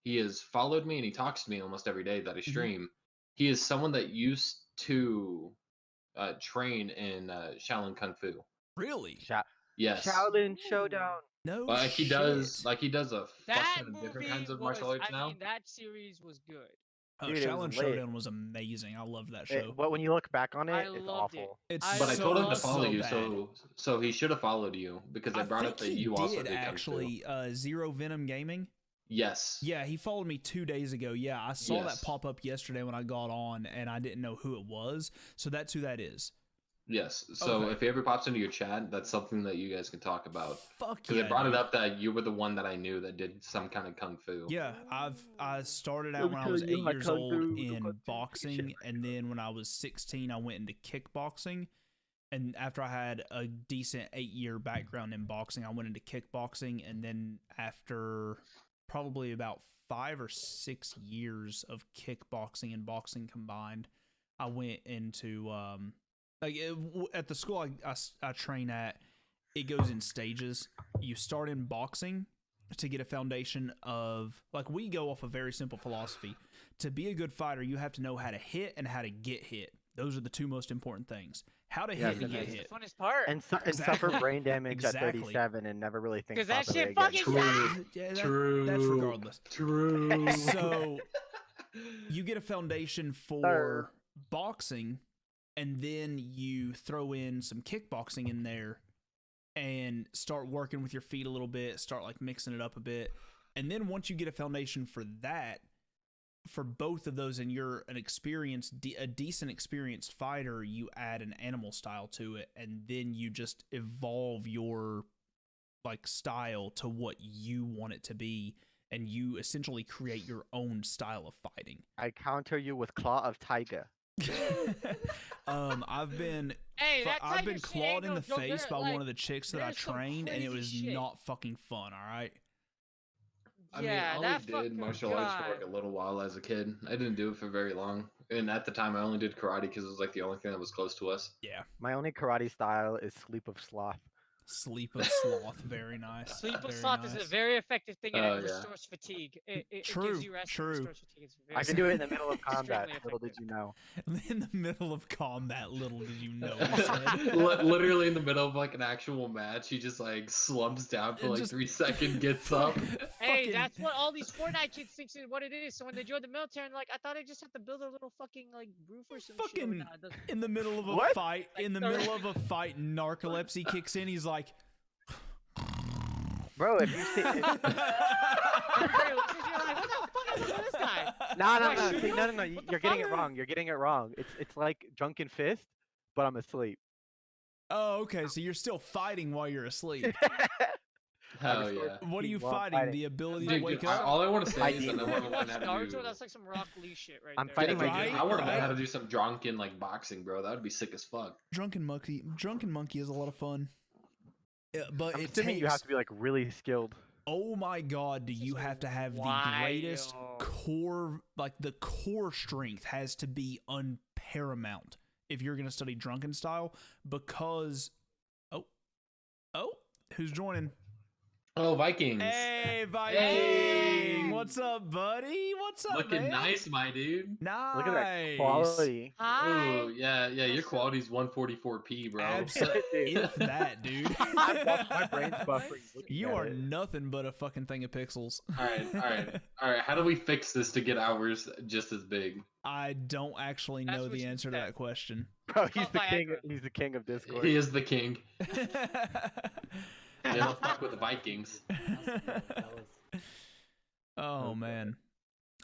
He has followed me and he talks to me almost every day that I stream. He is someone that used to train in Shaolin Kung Fu. Really? Yes. Shaolin Showdown. No. Like he does, shit. like he does a fuck that ton of movie different kinds of was. martial arts I now. mean, that series was good. Oh, Dude, it was Shaolin lit. Showdown was amazing. I loved that show. But when you look back on I it, it's loved it. awful. It's But I so, told him to so follow you, bad. so he should have followed you because I brought up that think he you also did did Kung Fu. actually. Zero Venom Gaming. Yes. Yeah, he followed me 2 days ago. Yeah, I saw Yes. that pop up yesterday when I got on, and I didn't know who it was. So that's who that is. Yes. So Okay. if he ever pops into your chat, that's something that you guys can talk about. Fuck Because yeah, I brought dude. it up that you were the one that I knew that did some kind of kung fu. Yeah, I started out when I was 8 years old in boxing, and then when I was 16, I went into kickboxing. And after I had a decent 8-year background in boxing, I went into kickboxing, and then after probably about 5 or 6 years of kickboxing and boxing combined, I went into at the school I train at. It goes in stages. You start in boxing to get a foundation of, like, we go off a very simple philosophy. To be a good fighter, you have to know how to hit and how to get hit. Those are the two most important things. How to hit and get That's hit. the funnest part. And suffer Exactly. brain damage Exactly. at 37 and never really think Because that properly shit again. fucking sucks. Yeah, True. that's regardless. True. So you get a foundation for boxing, and then you throw in some kickboxing in there and start working with your feet a little bit, start like mixing it up a bit. And then once you get a foundation for that, for both of those, and you're an experienced, a decent experienced fighter, you add an animal style to it, and then you just evolve your like style to what you want it to be, and you essentially create your own style of fighting. I counter you with Claw of Tiger. I've been Hey, that I've been Tiger shit clawed ain't in no the joke. face by Like, one of the chicks that I there's some trained, and it crazy was shit. not fucking fun. All right. I mean, Yeah, I that only did fucking martial arts for God. like a little while as a kid. I didn't do it for very long. And at the time, I only did karate because it was like the only thing that was close to us. Yeah. My only karate style is Sleep of Sloth. Sleep of Sloth, very nice. Sleep of very sloth nice. is a very effective thing, and Oh, it yeah. restores fatigue. It True, gives you rest true. and restores fatigue. It's very I can do it in the middle of combat. Extremely Little did effective. you know. In the middle of combat, little did you know. He said. Literally in the middle of like an actual match, he just like slumps down for It like just- 3 seconds, gets up. Hey, Fucking- that's what all these Fortnite kids think is what it is. So when they join the military, and like, I thought I just had to build a little fucking like roof or some shit. Fucking Nah, it doesn't. in the middle of a What? fight, in the Like, middle of a fight, narcolepsy kicks in. He's like, Bro, if you see. Everybody looks at you like, what the fuck is with this guy? No. What the You're getting it fuck? wrong. You're getting it wrong. It's like Drunken Fist, but I'm asleep. oh, okay, so you're still fighting while you're asleep. Hell I'm yeah. What are you Well, fighting? fighting. The ability Dude, to wake dude, up? all I want to say Fighting. is that I want to Watch learn how to Naruto, do. that's like some Rock Lee shit right I'm there. fighting Yeah, my dude, Right? I want to learn Right? how to do some drunken like boxing, bro. That would be sick as fuck. Drunken Monkey is a lot of fun. Yeah, but I'm it assuming takes. you have to be like really skilled. Oh my god, do you have to have the greatest Wild. core, like the core strength has to be unparamount if you're going to study drunken style, because oh, who's joining? Oh, Vikings. Hey, Viking! Hey! What's up, buddy? What's up, Looking man? nice, my dude. Nice. Look at that quality. Hi. Ooh, yeah. Your quality's 144p, bro. Absolutely. If that, dude. My brain's buffering. looking You at are it. nothing but a fucking thing of pixels. all right. How do we fix this to get ours just as big? I don't actually That's know what the she answer to said. that question. Bro, he's Called the king. Viagra. He's the king of Discord. He is the king. Yeah, don't fuck with the Vikings. Oh man,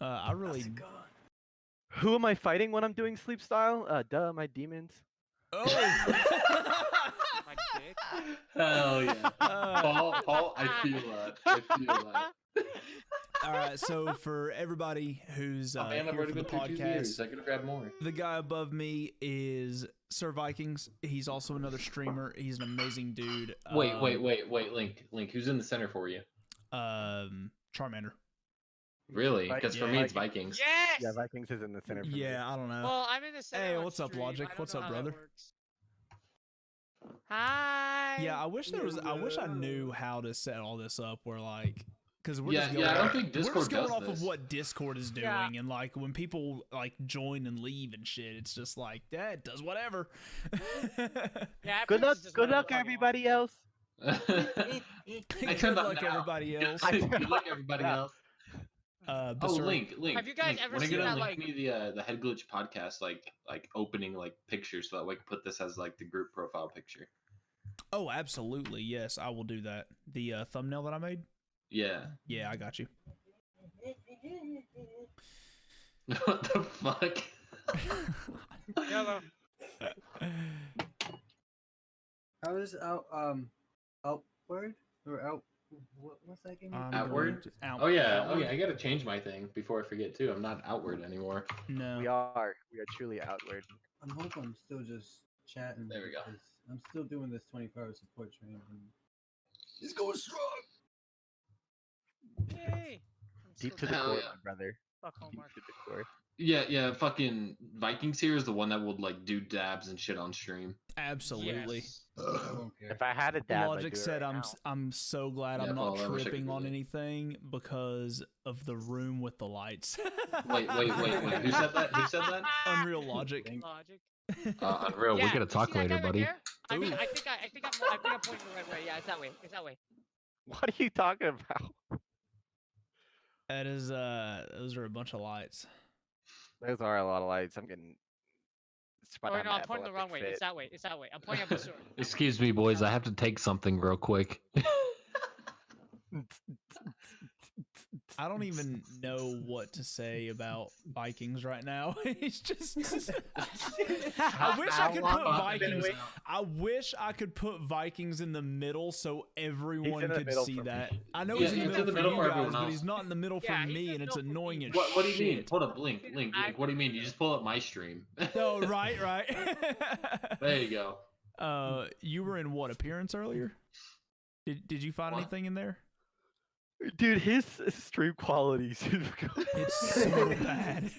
I really. Who am I fighting when I'm doing sleep style? Duh, my demons. Oh. My dick. Hell yeah. Paul, I feel that. All right, so for everybody who's Oh, man, I've here already for the been through 2 years. podcast, I could have grabbed more. the guy above me is Sir Vikings. He's also another streamer. He's an amazing dude. Wait, Link. Who's in the center for you? Charmander. Really? Because for me, it's Vikings. Vikings. Yes. Yeah, Vikings is in the center. For me. Yeah, I don't know. Well, I'm in the center. Hey, on what's up, stream. Logic? I don't What's know up, how that brother? works. Hi. Yeah, I wish I knew how to set all this up. Where like, because we're just going I don't think we're Discord just going does off this. of what Discord is doing, Yeah. and like when people like join and leave and shit, it's just like, yeah, it does whatever. Yeah, Good luck, Prince just good whatever luck, the fuck he everybody else. Good turned up luck, now. everybody else. Good luck, everybody Yeah. else. Oh, Link. Have you guys ever when are you seen gonna that, link like- me the HeadGlitch podcast like opening like pictures so that we can put this as like the group profile picture? Oh, absolutely, yes, I will do that. The thumbnail that I made. Yeah. Yeah, I got you. What the fuck? Yellow. How is outward or out? What's that game? I'm Outward? going to- out- Oh yeah, outward? I gotta change my thing before I forget too. I'm not outward anymore. No. We are truly outward. I'm hoping I'm still just chatting. There we go. because I'm still doing this 24-hour support training. He's going strong. Yay! I'm Deep so to the Hell core, yeah. my brother. Fuck Deep homework. to the core. Yeah, fucking Vikings here is the one that would like do dabs and shit on stream. Absolutely. Yes. I won't care. If I had a dab, I'd Logic do it said, right "I'm now. I'm so glad Yeah, I'm not Paul, I wish I could tripping do on that. anything because of the room with the lights." Wait. Who said that? Who said that? Unreal Logic. Logic. Unreal. Yeah, We gotta you talk see that later, guy right buddy. there? I think Oof. I'm pointing the right way. Yeah, it's that way. It's that way. What are you talking about? That is those are a bunch of lights. Those are a lot of lights. I'm getting. Oh no, I'm pointing the wrong way. It's that way. It's that way. I'm pointing up the sword. Excuse me, boys. I have to take something real quick. I don't even know what to say about Vikings right now. It's just I wish I could put Vikings. I wish I could put Vikings in the middle so everyone in the could middle see for me. that. I know Yeah, he's in the he's middle, in the for middle you for guys, everyone but else. he's not in the middle Yeah, for he's in me, the and it's middle for annoying me. as What do you mean? shit. Hold up, Link. What do you mean? You just pull up my stream. Oh, right. There you go. You were in what appearance earlier? Did you find What? anything in there? Dude, his stream quality is It's so bad.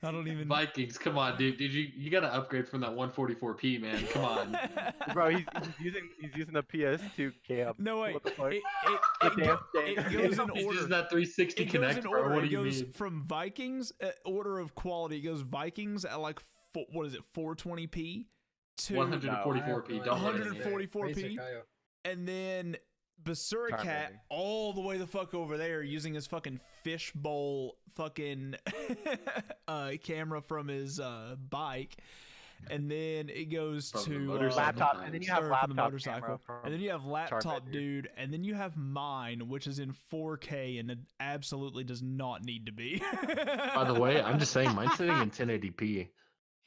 I don't even. Vikings, come on, dude. You gotta upgrade from that 144p, man. Come on. Bro, he's using the PS2 cam. No wait. What the fuck? It Damn it thing. goes in He's order. using that 360 It goes Connect, in bro. order. What do It you goes mean? from Vikings order of quality. It goes Vikings at like what is it, 420p to 144p. Don't worry. 144p, and then Basura Cat all the way the fuck over there using his fucking fishbowl fucking camera from his bike, and then it goes From the to motorcycle. Laptop, and then you have or from laptop the motorcycle, camera and then you have laptop Charmander. dude, and then you have mine, which is in 4K, and it absolutely does not need to be. By the way, I'm just saying, mine's sitting in 1080p.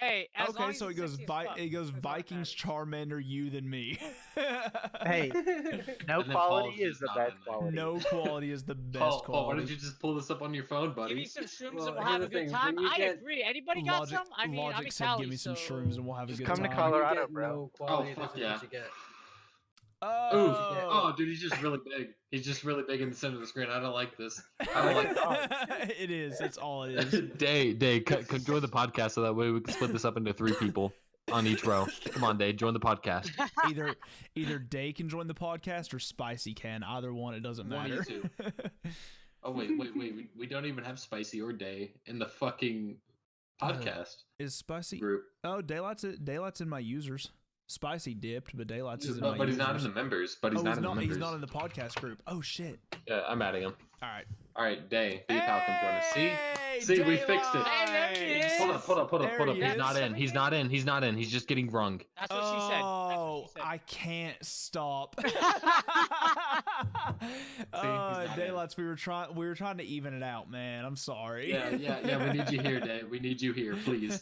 Hey, as long okay, as so it it's goes 60 as fuck, it goes that's all that Vikings, matters. Charmander, you, then me. Hey, no And then quality Paul's is just the not best in there. quality. No quality is the best Paul, quality. why don't you just pull this up on your phone, Give buddy? me some shrooms Well, and we'll here's have a the good thing, time. when you I get- agree. Anybody got Logic, some? I mean, I'm Logic in said, Cali, "Give me some so... shrooms and we'll have a Just good come to time." Colorado, bro. No quality, fuck this is what you get. Oh, Dude, he's just really big. He's just really big in the center of the screen. I don't like this. I don't like it is. That's all it is. Day, join the podcast so that way we can split this up into 3 people on each row. Come on, Day, join the podcast. Either Day can join the podcast or Spicy can. Either one, it doesn't One of matter. you Oh wait, we don't even have Spicy or Day in the fucking podcast Is Spicy? group. Oh, Daylight's in my users. Spicy dipped, but Daylight's is in my But he's users. not in the members. But he's Oh, not in the members. he's not in the podcast group. Oh shit! Yeah, I'm adding him. All right. All right, Day, be a pal, come join us. Hey, See, we fixed it. Hey, there he is. Hold up. There he He's is. not in. He's not in. He's just getting rung. That's what she said. Oh, That's what I can't stop. she said. not in. Daylights, we were trying to even it out, man. I'm sorry. Yeah. We need you here, Day. We need you here, please.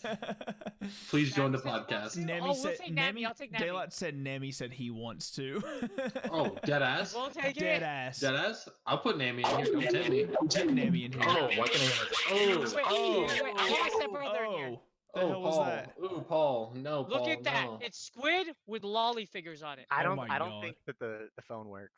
Please join the podcast. Nemi we'll said, take Nemi. I'll take Nemi. Daylight said Nemi said he wants to. Oh, dead ass. We'll take Dead it. ass. Dead ass. I'll put Nami in here. Don't tempt me. Take Nemi in here. Oh, why can I? Wait, I want to step further in here. The hell was Paul. that? Ooh, Paul. No, Paul. Look at that. No. It's squid with lolly figures on it. I Oh don't. my I don't God. think that the phone works.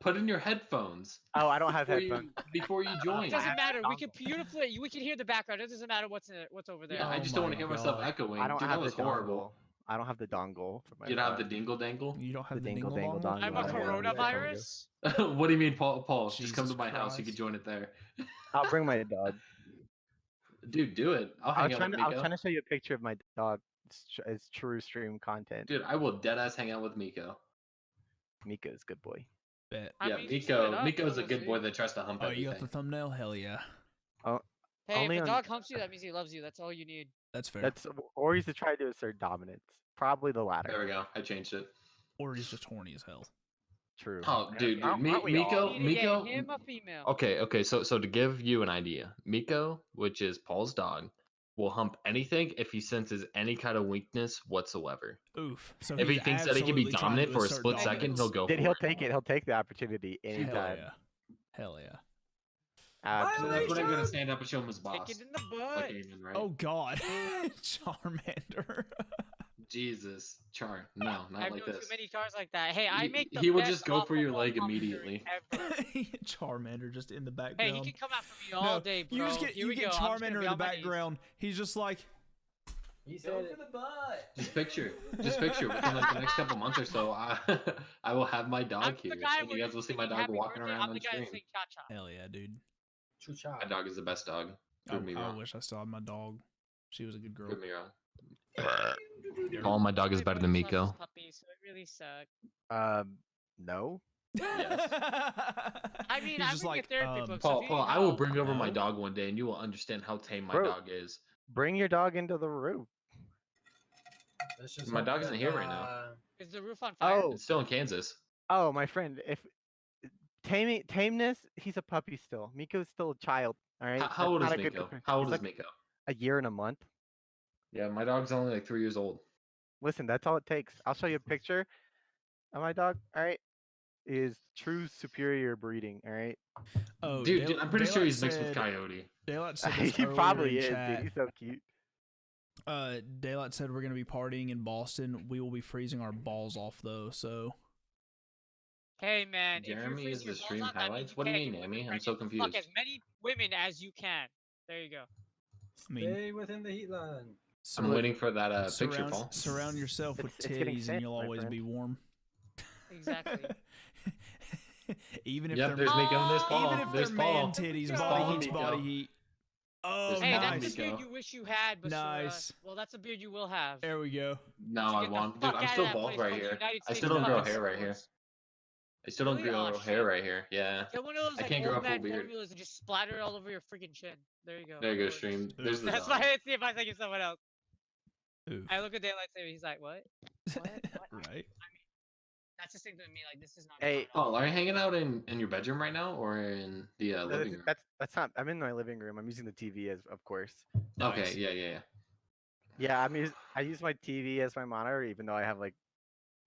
Put in your headphones Oh, I don't have before you, headphones. before you join. It doesn't have matter. the We can beautifully. We can hear the background. It doesn't matter what's over there. Yeah, I Oh just don't want my to hear myself God. echoing. I don't Dude, have that the was horrible. dongle. I don't have the dongle for my. You don't have the phone. dingle dangle? You don't have The the dingle dingle dangle dongle? I'm a I don't have the coronavirus. What do you mean, Paul? Just come to Jesus my house. You Christ. can join it there. I'll bring my dog. Dude, do it. I'll I hang was out trying with to. I was Miko. trying to show you a picture of my dog. It's true stream content. Dude, I will deadass hang out with Miko. Miko's a good boy. Bet. I Yeah, mean, you set it up, Miko's a we'll good see. boy that tries to hump Oh, you got the everything. thumbnail? Hell yeah. Hey, Only if a on- dog humps you, that means he loves you. That's all you need. That's fair. That's or he's to try to assert dominance. Probably the latter. There we go. I changed it. Or he's just horny as hell. True. Oh, dude, Aren't we all? You need to get him a female. Okay. So to give you an idea, Miko, which is Paul's dog, will hump anything if he senses any kind of weakness whatsoever. Oof. So If he he's thinks that he can be absolutely trying dominant to for a assert split second, dominance. he'll go Then for he'll it. take it. He'll take the opportunity Hell anytime. yeah. Hell yeah. So that's when I'm gonna stand up and show him his boss. Kick it in the butt. Like Amen, right? Oh God, Charmander. Jesus, Char. No, not I've like known this. too many cars like that. Hey, I He- make the he will best just go for your awful leg commentary immediately. ever. Charmander just in the Hey, background. he can come after me all day, bro. You just get Here you we get go. I'm just gonna Charmander be in the on my knees. background. He's just like, He said it. the butt. Just picture within like the next couple months or so, I will have my I'm dog the here, guy and where you guys you're will see my singing dog happy walking birthday, around I'm on the guy stream. that's singing cha-cha. hell yeah, dude. Chucha. My dog is the best dog. Prove me I wrong. wish I still had my dog. She was a good girl. Prove me wrong. Oh, my dog is better than Miko. Puppy, so it really sucked. No. Yes. I mean, He's I'm just in like, therapy book, so Paul, if you Paul, need I will help- bring over my No. dog one day, and you will understand how tame my Bro. dog is. Bring your dog into the room. Let's just My hope dog that, isn't here right now. Is the roof on fire? Oh, It's still in Kansas. oh, my friend. If tameness, he's a puppy still. Miko's still a child. All right. How old That's is not a good Miko? compar- How old he's is like Miko? a year and a month. Yeah, my dog's only like 3 years old. Listen, that's all it takes. I'll show you a picture of my dog. All right. Is true superior breeding. All right. Oh, Dude, I'm pretty sure Daylight he's mixed with said- Coyote. Daylight said this he earlier probably in is, chat. dude. He's so cute. Daylight said we're gonna be partying in Boston. We will be freezing our balls off though. So Hey man, if you're Jeremy is freezing your the balls stream out, that means highlights? you What do you can't mean, get Amy? women I'm so pregnant. Fuck confused. as many women as you can. There you go. I mean, Stay within the heat line. I'm waiting for that picture, Paul. surround yourself with It's getting titties, and thick, you'll my always friend. be warm. Exactly. Even if Yep, they're there's Miko. There's Paul. even if There's they're Paul. man titties, There's body Paul heat's and body Miko. heat. Oh, There's Hey, Paul that's and the nice. Miko. beard you wish you had, but Nice. well, that's a beard you will have. There we go. No, So I get the want. Dude, fuck I'm outta still that bald place right called the here. United I States still don't grow Nice. hair right here. I still don't Really? grow Oh, hair shit. right here. Yeah. Get one of those I like can't grow old a full man beard. formulas and just splatter it all over your freaking chin. There you go. There you go, Gorgeous. stream. There's the That's dog. why I see if I think of someone else. Oof. I look at Daylight Saving, he's like, what? What? Right. That's the same to me. Like, this is not. Hey, Paul, are you hanging out in your bedroom right now or in the living room? That's not. I'm in my living room. I'm using the TV as, of course. Okay, Nice. yeah. Yeah, I use my TV as my monitor, even though I have like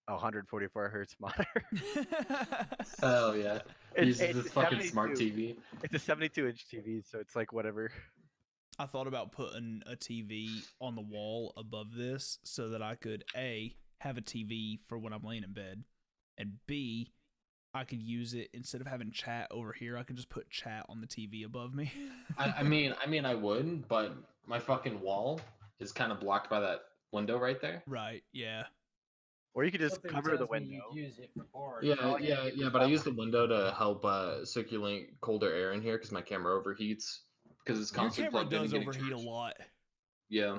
a 144 hertz monitor. Hell yeah. He's It's this a fucking smart 72. TV. It's a 72-inch TV, so it's like whatever. I thought about putting a TV on the wall above this so that I could A, have a TV for when I'm laying in bed, and B, I could use it instead of having chat over here. I could just put chat on the TV above me. I mean, I would, but my fucking wall is kind of blocked by that window right there. Right, yeah. Or you could just Something cover the tells me window. you'd use it for bars. Yeah, but I use the window to help circulate colder air in here because my camera overheats because it's Your constantly camera plugged in and does getting overheat a charged. lot. Yeah,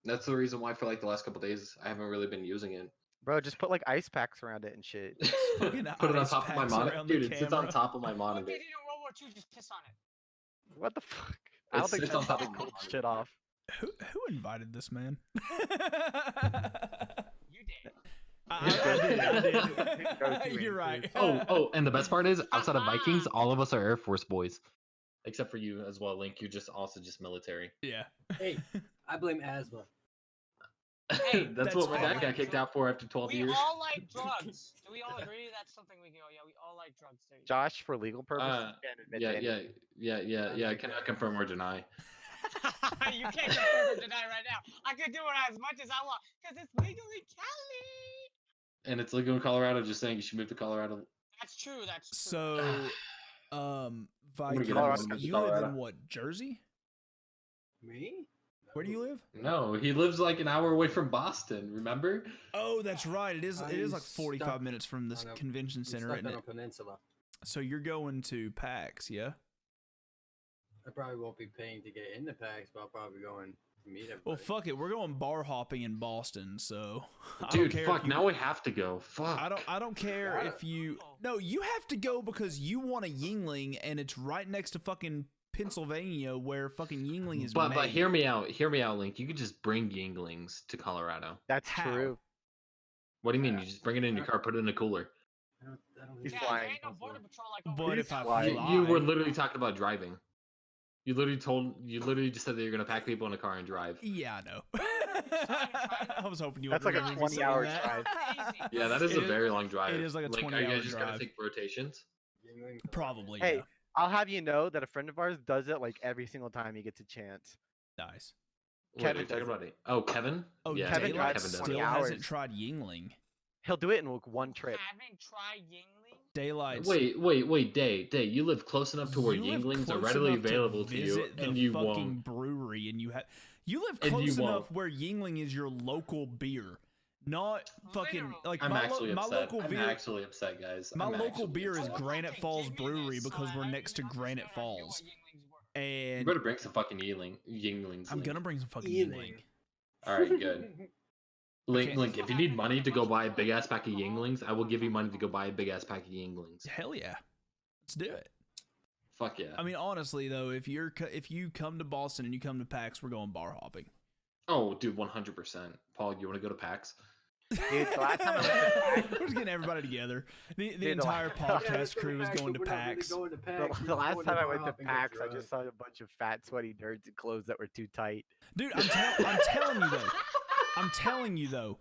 that's the reason why for like the last couple days I haven't really been using it. Bro, just put like ice packs around it and shit. Fucking Put it on ice top of my packs monitor, around the dude. It sits on camera. top of my What monitor. they did in World War II, just piss on it. What the fuck? I don't think sits that's on how top they of my cool monitor. shit off. Who invited this man? You did. I did. Go-to You're right. Oh, and the best part is, outside of Vikings, all of us are Air Force boys, except for you as well, Link. You're just also just military. Yeah. Hey, I blame asthma. Hey, that's that's what my dad fair. got kicked out for after 12 We years. all like drugs. Do we all agree that's something we go? Yeah, we all like drugs. There you go. Josh, for legal purposes, can't admit to anything. Yeah. I cannot confirm or deny. You can't confirm or deny right now. I can do it as much as I want because it's legal in Cali. And it's legal in Colorado. Just saying, you should move to Colorado. That's true. That's true. So, gonna Vikings, get out of you live in Colorado. what, Jersey? Me? Where do you live? No, he lives like an hour away from Boston. Remember? Oh, that's right. It is like I'm 45 stuck minutes from this on a- convention I'm center, stuck isn't on it? a peninsula. So you're going to PAX, yeah? I probably won't be paying to get into PAX, but I'll probably be going to meet everybody. Well, fuck it. We're going bar hopping in Boston, so I don't Dude, care fuck. if you- Now we have to go. Fuck. I don't care Gotta- if you. No, you have to go because you want a Yingling, and it's right next to fucking Pennsylvania, where fucking Yingling is. But made. hear me out, Link. You could just bring Yinglings to Colorado. That's How? true. What do you mean? You just bring it in your car, put it in a cooler. I don't He's Yeah, think flying. there ain't no border patrol like But over if I fly. fly, You were literally talking about driving. You literally just said that you're gonna pack people in a car and drive. Yeah, I know. I was hoping you That's would like a remember me saying 20-hour that. drive. Yeah, that is It a very long drive. it is like a Are 20-hour you guys just gonna drive. take rotations? Probably. Hey, Yeah. I'll have you know that a friend of ours does it like every single time he gets a chance. Nice. Wait, are Kevin you talking does about it? Oh, Kevin? Oh, Yeah, Kevin Daylight drives Kevin does. 20 still hours. hasn't tried Yingling. He'll do it in like one trip. Haven't tried Yingling? Daylight. Wait, Day. You live close enough to where You live Yinglings are close readily enough available to you, visit and the you fucking won't. brewery, and you live And you close enough won't. where Yingling is your local beer, not fucking Literally. like I'm my actually my upset. local I'm beer. actually upset, guys. My I'm local actually beer is upset. Granite Falls Brewery because we're next to Granite Falls. And You better bring some fucking Yinglings. I'm Link. gonna bring some fucking Ealing. Yingling. All right, good. can't- Link, if you need money to go buy a big ass pack of Yinglings, I will give you money to go buy a big ass pack of Yinglings. Hell yeah, let's do it. Fuck yeah. I mean, honestly though, if you come to Boston and you come to PAX, we're going bar hopping. Oh, dude, 100%. Paul, you want to go to PAX? Dude, the last time I went to PAX, We're just getting everybody together. The Dude, the entire last- podcast crew is going to PAX. the last time I went to PAX, I just saw a bunch of fat, sweaty nerds in clothes that were too tight. Dude, I'm telling you though. I'm telling you though.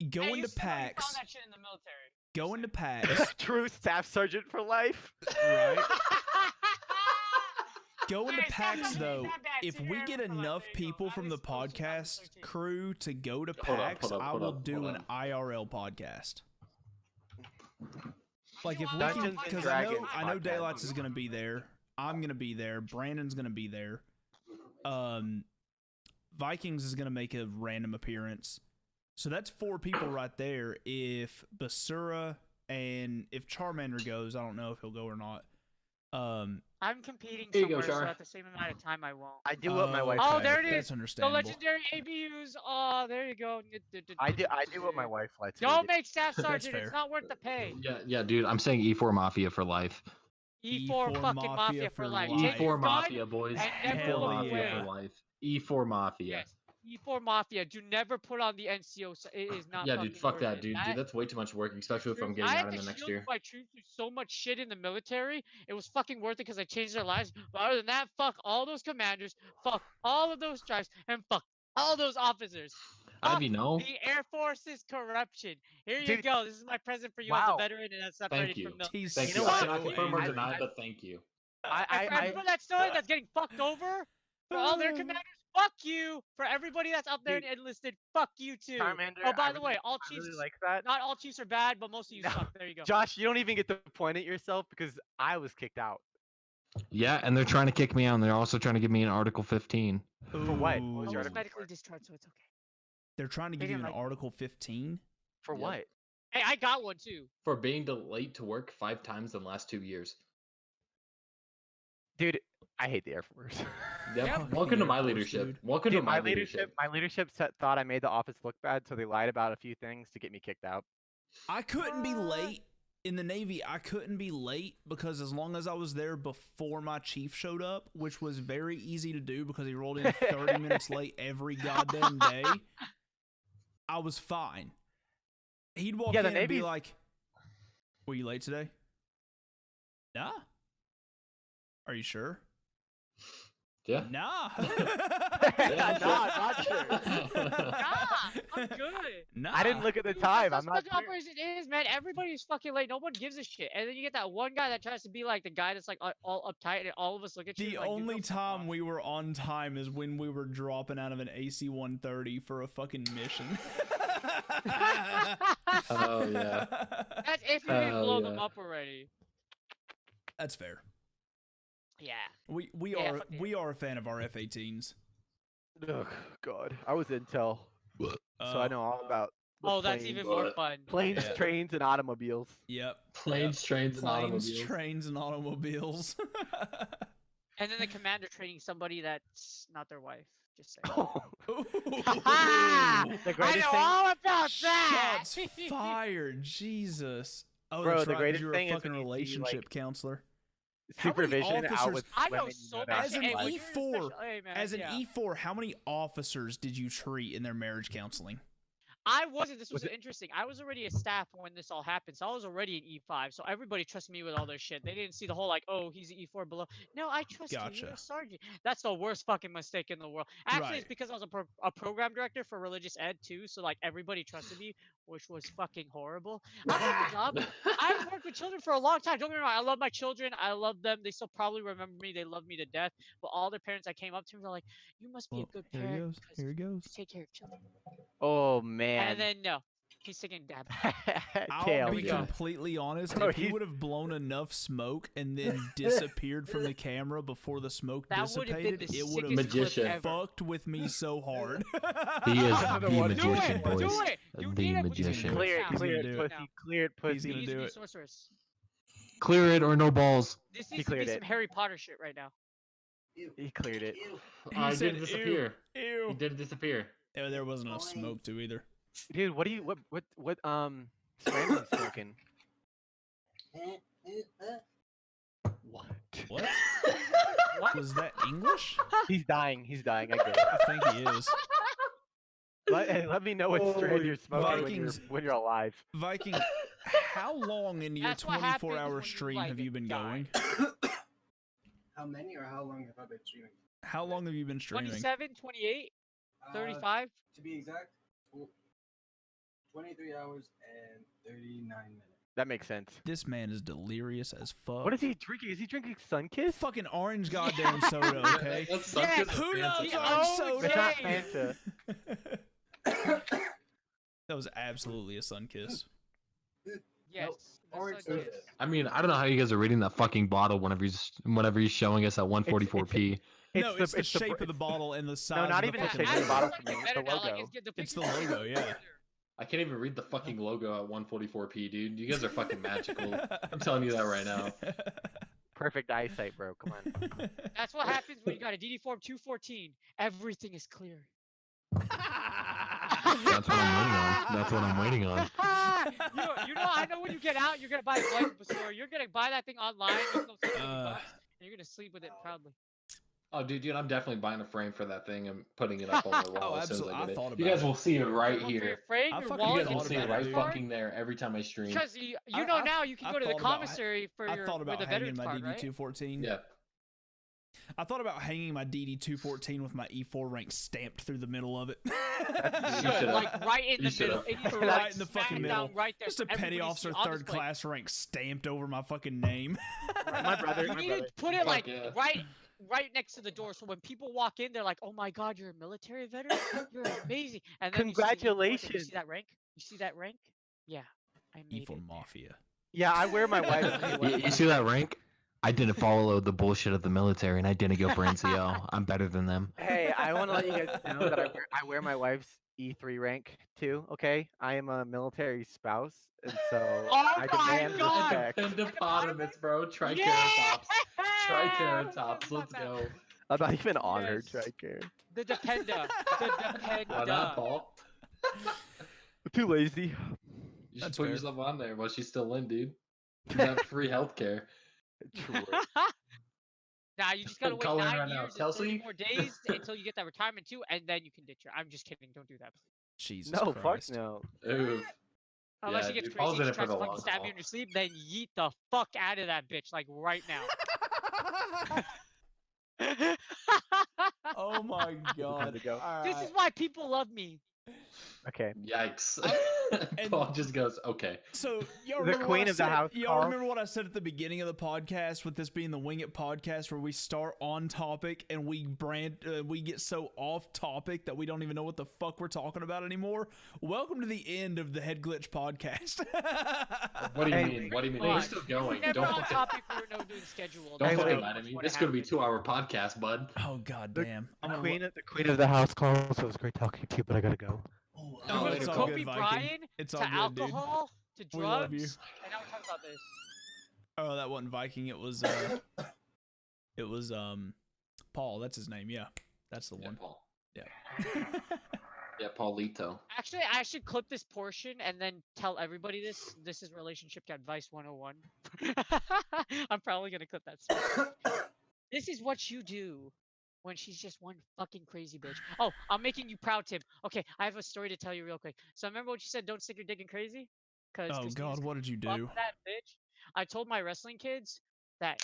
Going to PAX. That shit in the military. Going to PAX. True staff sergeant for life. Right. Going to Hey, PAX stop though. that bad If shit we there get for life. enough There you go. people That from the is close to podcast 2013. crew to go to Hold up, PAX, hold up, I hold will up, do hold an up. IRL podcast. Like if we Dungeons can, and because Dragons I know podcast. Daylights is gonna be there. I'm gonna be there. Brandon's gonna be there. Vikings is gonna make a random appearance. So that's 4 people right there. If Basura and if Charmander goes, I don't know if he'll go or not. I'm competing Here you go, somewhere, so Char. at the same amount of time I won't. I do what my wife. Oh, says. there it is. That's The understandable. legendary ABUs. Oh, there you go. I do what my wife lets me. Don't do. make staff That's sergeant. fair. It's not worth the pay. Yeah, dude. I'm saying E4 Mafia for life. E4 fucking mafia for life. life. Take E4 your gun Mafia, boys. and never Hell look Mafia away. yeah. for life. E4 Mafia. Yes. E4 mafia. Do never put on the NCO. It is not. Yeah, dude. fucking Fuck worth that, it. dude. Dude, that's way too much work, especially if I'm getting I out had in to the next shield year. my troops through so much shit in the military. It was fucking worth it because I changed their lives. But other than that, fuck all those commanders, fuck all of those tribes, and fuck all those officers. Fuck Ivy, no. the Air Force's corruption. Here you Dude, go. This is my present for you as wow. a veteran and that's separated you. from the. He's Thank You you. know I what? cannot confirm or I- deny, I- but thank you. And for everyone that's still in that's getting fucked over, for all their commanders, fuck you. For everybody that's up there Dude, and enlisted, fuck you too. Charmander, Oh, by I the really- way, all I chiefs, really like that. not all chiefs are bad, but most of you No. suck. There you go. Josh, you don't even get to point at yourself because I was kicked out. Yeah, and they're trying to kick me out, and they're also trying to give me an Article 15. For what? What was Ooh. your I was article medically for? discharged, so it's okay. They're trying to They give you an didn't like me. Article 15. For Yep. what? Hey, I got one too. For being late to work 5 times in the last 2 years. Dude, I hate the Air Force. Yep. Fucking Welcome to Air my Force, leadership. dude. Welcome Dude, to my leadership. my leadership thought I made the office look bad, so they lied about a few things to get me kicked out. I couldn't be late in the Navy. I couldn't be late because as long as I was there before my chief showed up, which was very easy to do because he rolled in 30 minutes late every goddamn day, I was fine. He'd walk Yeah, in the and be Navy's- like, "Were you late today?" Nah. Are you sure? Yeah. Nah. Nah, not sure. Nah, I'm good. Nah. I didn't look at the Dude, time. that's I'm what not. fucking operation is, man. Everybody's fucking late. No one gives a shit. And then you get that one guy that tries to be like the guy that's like all uptight, and all of us look at you. The like, dude, only go fuck time off. we were on time is when we were dropping out of an AC-130 for a fucking mission. Oh, yeah. That's if you didn't Hell blow them yeah. up already. That's fair. Yeah. We Yeah, are fuck it. we are a fan of our F-18s. Oh God, I was intel, so I know all about. the Oh, that's planes. even more But- fun. Planes, Yeah. trains, and automobiles. Yep. Planes, trains, and Planes, automobiles. trains, and automobiles. And then the commander training somebody that's not their wife. Just saying. Ooh. Ha! The I greatest know thing- all about that. Shots fired. Jesus. Oh, Bro, that's the right, 'cause greatest you're thing a is fucking when you see, like, relationship counselor. How many Supervision out officers- with I know women. so that much. are As an Hey, when like- you're E4, hey, man, As an yeah. E4, how many officers did you treat in their marriage counseling? I wasn't. This was Was it- interesting. I was already a staff when this all happened, so I was already an E5. So everybody trusted me with all their shit. They didn't see the whole like, oh, he's an E4 below. No, I trust you. You're Gotcha. a sergeant. That's the worst fucking mistake in the world. Actually, Right. it's because I was a program director for religious ed too. So like everybody trusted me, which was fucking horrible. I had a job. I've worked with children for a long time. Don't get me wrong. I love my children. I love them. They still probably remember me. They love me to death. But all their parents, I came up to them, they're like, "You must be Well, a good here he parent goes. because Here he goes. you take care of children." Oh man. And then no, he's singing dab. I'll Damn, be we go. completely honest. Bro, If he he's- would have blown enough smoke and then disappeared from the camera before the smoke That would have been dissipated, the it would sickest have clip Magician. ever. fucked with me so hard. He is I don't know the what to do. magician, Do boys. it! You The need it. magician. Clear it, He's clear gonna it, do it. pussy. Clear it, He's pussy. gonna Needs to do be it. sorceress. Clear it or no balls. This He needs to be cleared some it. Harry Potter shit right now. Ew. He cleared it. Ew. I said, did disappear. Ew. He Ew. did disappear. Yeah, there wasn't enough smoke to either. Dude, what strand are you smoking? What? What? What? Was that English? He's dying. He's dying. I get it. I think he is. Let me know what strand you're smoking Vikings. when you're alive. Viking, how long into your That's what happens 24-hour when you, stream like, have you been die. going? How many or how long have I been streaming? How long have you been streaming? 27, 28, Uh, 35. To be exact, 23 hours and 39 minutes. That makes sense. This man is delirious as fuck. What is he drinking? Is he drinking Sunkiss? Fucking orange goddamn soda, okay? That's Yeah, Sunkiss Who or loves Fanta? orange Oh, soda? It's not Jay. Fanta. That was absolutely a sun kiss. Yes. Nope. that's Orange so good. soda. I mean, I don't know how you guys are reading that fucking bottle whenever he's showing us at 144p. No, it's the it's shape of the bottle and the size not of even the the fucking shape of the bottle. bottle actually, for me, it's it's the better now, like, logo. It's the picture's logo, yeah. I can't even read the fucking logo at 144p, dude. You guys are fucking magical. I'm telling you that right now. Perfect eyesight, bro. Come on. That's what happens when you got a DD form 214. Everything is clear. That's what I'm waiting on. That's what I'm waiting on. I know when you get out, you're gonna buy a blanket store. You're gonna buy that thing online. It's gonna save $50, and you're gonna sleep with it proudly. Oh, dude, I'm definitely buying a frame for that thing and putting it up on the wall Oh, as soon as absolutely. I I get thought it. You about guys it. will see it right One for your here. frame, I your fucking You wallet, guys will thought see it about it, right dude. fucking there every time I stream. Because you I- know I- now you can I go to the thought about- commissary for I your thought about with a hanging veterans my card, right? DD214. Yeah. I thought about hanging my DD214 with my E4 rank stamped through the middle of it. You Should, should've. like right in You the middle. should've. It needs to, Right like, in the smack fucking down middle. right there Just a for petty everybody to officer see on third display. class rank stamped over my fucking name. My brother. You My need brother. to put it Fuck like yeah. right next to the door, so when people walk in, they're like, "Oh my God, you're a military veteran. You're amazing." And then you see the E4 thing, Congratulations. You see that rank? You see that rank? Yeah, I made E4 it. Mafia. Yeah, I wear my wife's. You see that rank? I didn't follow the bullshit of the military, and I didn't go for NCO. I'm better than them. Hey, I want to let you guys know that I wear my wife's E3 rank too. Okay, I am a military spouse, and so Oh I my demand God! respect. Hippopotamus, bro. Yeah! Triceratops. Triceratops. Let's go. I'm not even on her, Yes. Tricare. The Dependa. The Why not, Dependa. Paul? I'm too lazy. You should That's put fair. yourself on there while she's still in, dude. You have free healthcare. True. Nah, you just gotta wait Call her 9 right now. years and 30 Chelsea? more days until you get that retirement too, and then you can ditch her. I'm just kidding. Don't do that. Jesus No, Christ. fuck no. Ooh. Unless Yeah, she gets dude, Paul's crazy in and it she for tries the to fucking long stab haul. you in your sleep, then yeet the fuck out of that bitch, like right now. Oh my God. to go. All This right. is why people love me. Okay. Yikes. And- Paul just goes, okay. So y'all The remember queen what I of the said- house, Y'all Carl? remember what I said at the beginning of the podcast, with this being the Wing It podcast, where we start on topic and we get so off topic that we don't even know what the fuck we're talking about anymore. Welcome to the end of the HeadGlitch podcast. What do you Hey, mean? What do you mean? Hold We're on. still We were going. never Don't on fucking, topic. We were no doing schedule. don't Hey, fucking wait. lie to me. What This is going to be a happened. 2-hour podcast, bud. Oh God damn! I'm gonna The queen of the house calls. It was great talking to you, but I gotta go. Oh, Oh, We later, it's went all from good, Kobe Viking. Bryant It's to all good, dude. alcohol to We love you. drugs, and now we're talking about this. Oh, that wasn't Viking. It was Paul. That's his name. Yeah, that's the Yeah, one. Paul. Yeah. Yeah, Paulito. Actually, I should clip this portion and then tell everybody this. This is relationship advice 101. I'm probably gonna clip that. Stuff. This is what you do when she's just one fucking crazy bitch. Oh, I'm making you proud, Tim. Okay, I have a story to tell you real quick. So remember what you said? Don't stick your dick in crazy. Because Oh God, what did you fuck do? that bitch. I told my wrestling kids that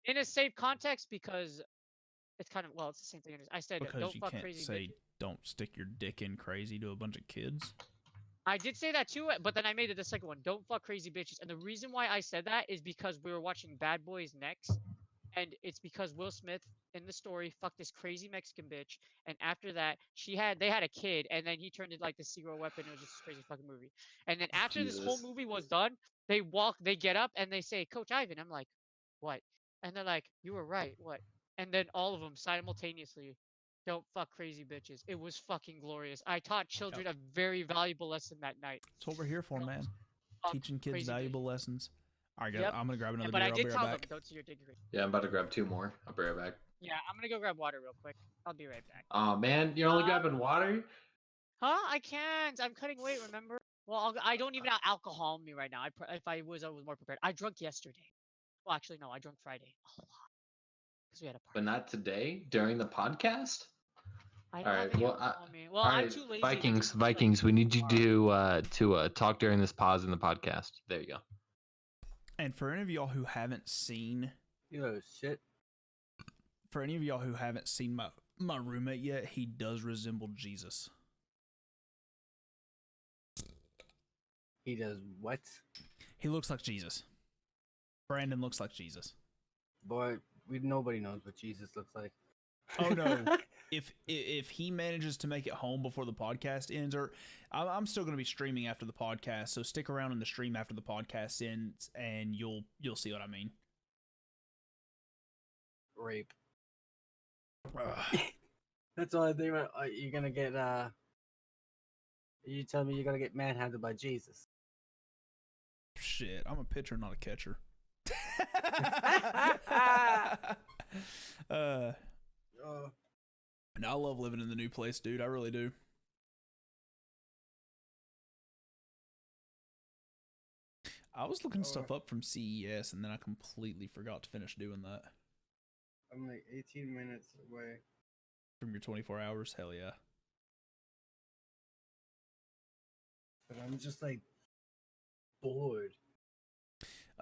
in a safe context because it's kind of it's the same thing. I said Because don't you fuck can't crazy say bitches. don't stick your dick in crazy to a bunch of kids. I did say that too, but then I made it the second one. Don't fuck crazy bitches. And the reason why I said that is because we were watching Bad Boys next, and it's because Will Smith in the story fucked this crazy Mexican bitch, and after that they had a kid, and then he turned into like the secret weapon. It was just this crazy fucking movie. And then after this whole Jesus. movie was done, they get up and they say, Coach Ivan. I'm like, what? And they're like, you were right. What? And then all of them simultaneously, don't fuck crazy bitches. It was fucking glorious. I taught children a very valuable lesson that night. That's what we're here for, Don't man. fuck Teaching kids crazy valuable bitches. lessons. All right, guys, Yep. I'm gonna grab another But beer. I I'll be did right tell them, back. don't see your dick in crazy. Yeah, I'm about to grab 2 more. I'll be right back. Yeah, I'm gonna go grab water real quick. I'll be right back. Oh man, you're only grabbing water? Huh? I can't. I'm cutting weight. Remember? Well, I don't even have alcohol on me right now. If I was more prepared. I drunk yesterday. Well, actually, no. I drunk Friday a lot because we had a But party. not today during the podcast? I don't have Alright, any well, alcohol on me. Well, all I'm right, too lazy. to Vikings, drink, like, Vikings, we need you tomorrow. to talk during this pause in the podcast. There you go. And for any of y'all who haven't seen, You little shit. my roommate yet, he does resemble Jesus. He does what? He looks like Jesus. Brandon looks like Jesus. Boy, nobody knows what Jesus looks like. Oh no. If he manages to make it home before the podcast ends, or I'm still going to be streaming after the podcast, so stick around in the stream after the podcast ends, and you'll see what I mean. Rape. That's all I think about. You're gonna get You tell me you're gonna get manhandled by Jesus. Shit, I'm a pitcher, not a catcher. And I love living in the new place, dude. I really do. I was looking stuff up from CES, and then I completely forgot to finish doing that. I'm like 18 minutes away. From your 24 hours? Hell yeah. But I'm just like bored.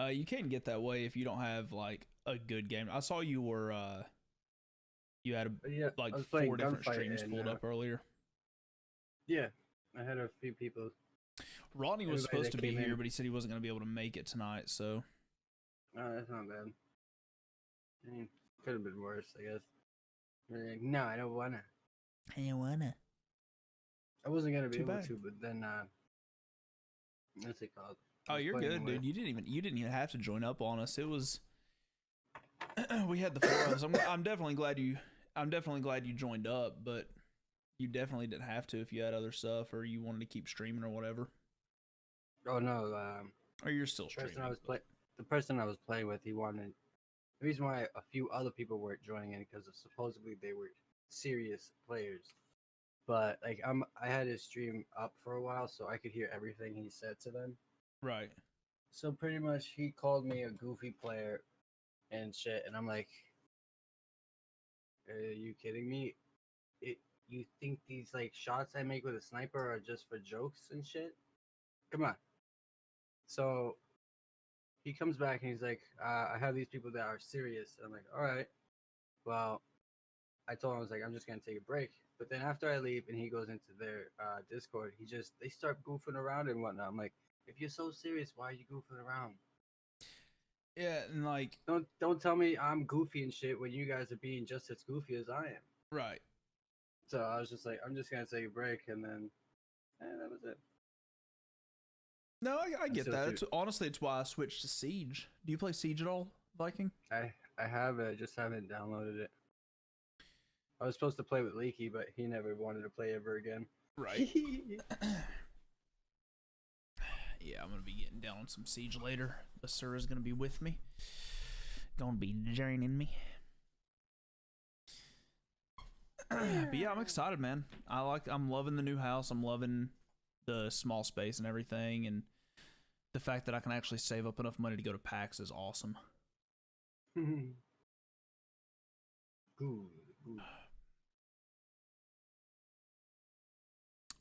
You can get that way if you don't have like a good game. I saw you were you had like I was 4 playing different Gunfight streams and, pulled up earlier. Yeah, I had a few people. Rodney was Everybody supposed that to be came here, in. but he said he wasn't going to be able to make it tonight. So That's not bad. I mean, could have been worse, I guess. They're like, no, I don't wanna. I wanna. I wasn't gonna be Too able bad. to, but then what's it called? I Oh, was you're playing good, with- dude. You didn't even have to join up on us. It was we had the 4 of us. I'm definitely glad you joined up, but you definitely didn't have to if you had other stuff or you wanted to keep streaming or whatever. Oh no, Or you're still the streaming. person I was playing with, he wanted. The reason why a few other people weren't joining in because supposedly they were serious players. But like I had his stream up for a while, so I could hear everything he said to them. Right. So pretty much, he called me a goofy player and shit, and I'm like, "Are you kidding me? You think these like shots I make with a sniper are just for jokes and shit? Come on." So he comes back and he's like, "I have these people that are serious." I'm like, "All right, well." I told him, I was like, "I'm just gonna take a break." But then after I leave and he goes into their Discord, they start goofing around and whatnot. I'm like, if you're so serious, why are you goofing around? Yeah, and like Don't tell me I'm goofy and shit when you guys are being just as goofy as I am. right. So I was just like, I'm just gonna take a break, and then that was it. No, I get still that. too- It's honestly it's why I switched to Siege. Do you play Siege at all, Viking? I have it, just haven't downloaded it. I was supposed to play with Leaky, but he never wanted to play ever again. Right. Yeah, I'm gonna be getting down on some Siege later. The sir is gonna be with me. Gonna be joining me. But yeah, I'm excited, man. I'm loving the new house. I'm loving the small space and everything, and the fact that I can actually save up enough money to go to PAX is awesome. Good. Ooh.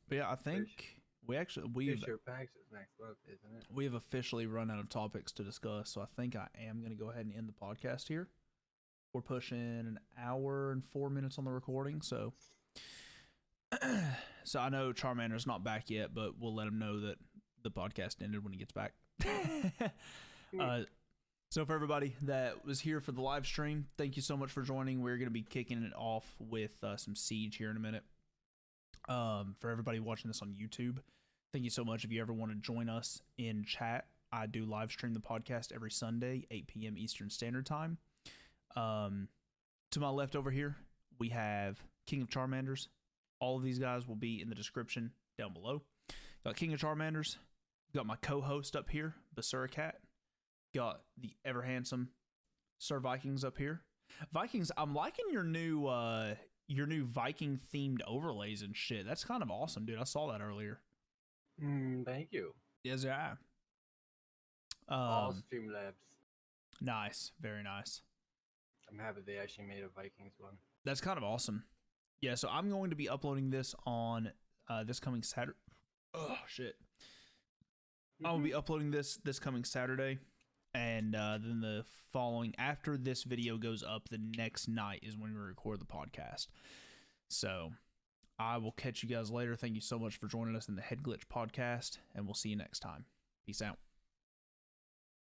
But yeah, I think we've Fisher Packs is next month, isn't it? we have officially run out of topics to discuss. So I think I am going to go ahead and end the podcast here. We're pushing an hour and 4 minutes on the recording, so I know Charmander's not back yet, but we'll let him know that the podcast ended when he gets back. So for everybody that was here for the live stream, thank you so much for joining. We're going to be kicking it off with some Siege here in a minute. For everybody watching this on YouTube, thank you so much. If you ever want to join us in chat, I do live stream the podcast every Sunday, 8 p.m. Eastern Standard Time. To my left over here, we have King of Charmanders. All of these guys will be in the description down below. Got King of Charmanders. Got my co-host up here, Basura Cat. Got the ever handsome Sir Vikings up here. Vikings, I'm liking your new Viking themed overlays and shit. That's kind of awesome, dude. I saw that earlier. Thank you. Yes, yeah. All Streamlabs. Nice, very nice. I'm happy they actually made a Vikings one. That's kind of awesome. Yeah, so I'm going to be uploading this on this coming Saturday. Oh shit! I'll be uploading this coming Saturday. And then the following, after this video goes up, the next night is when we record the podcast. So I will catch you guys later. Thank you so much for joining us in the HeadGlitch podcast, and we'll see you next time. Peace out.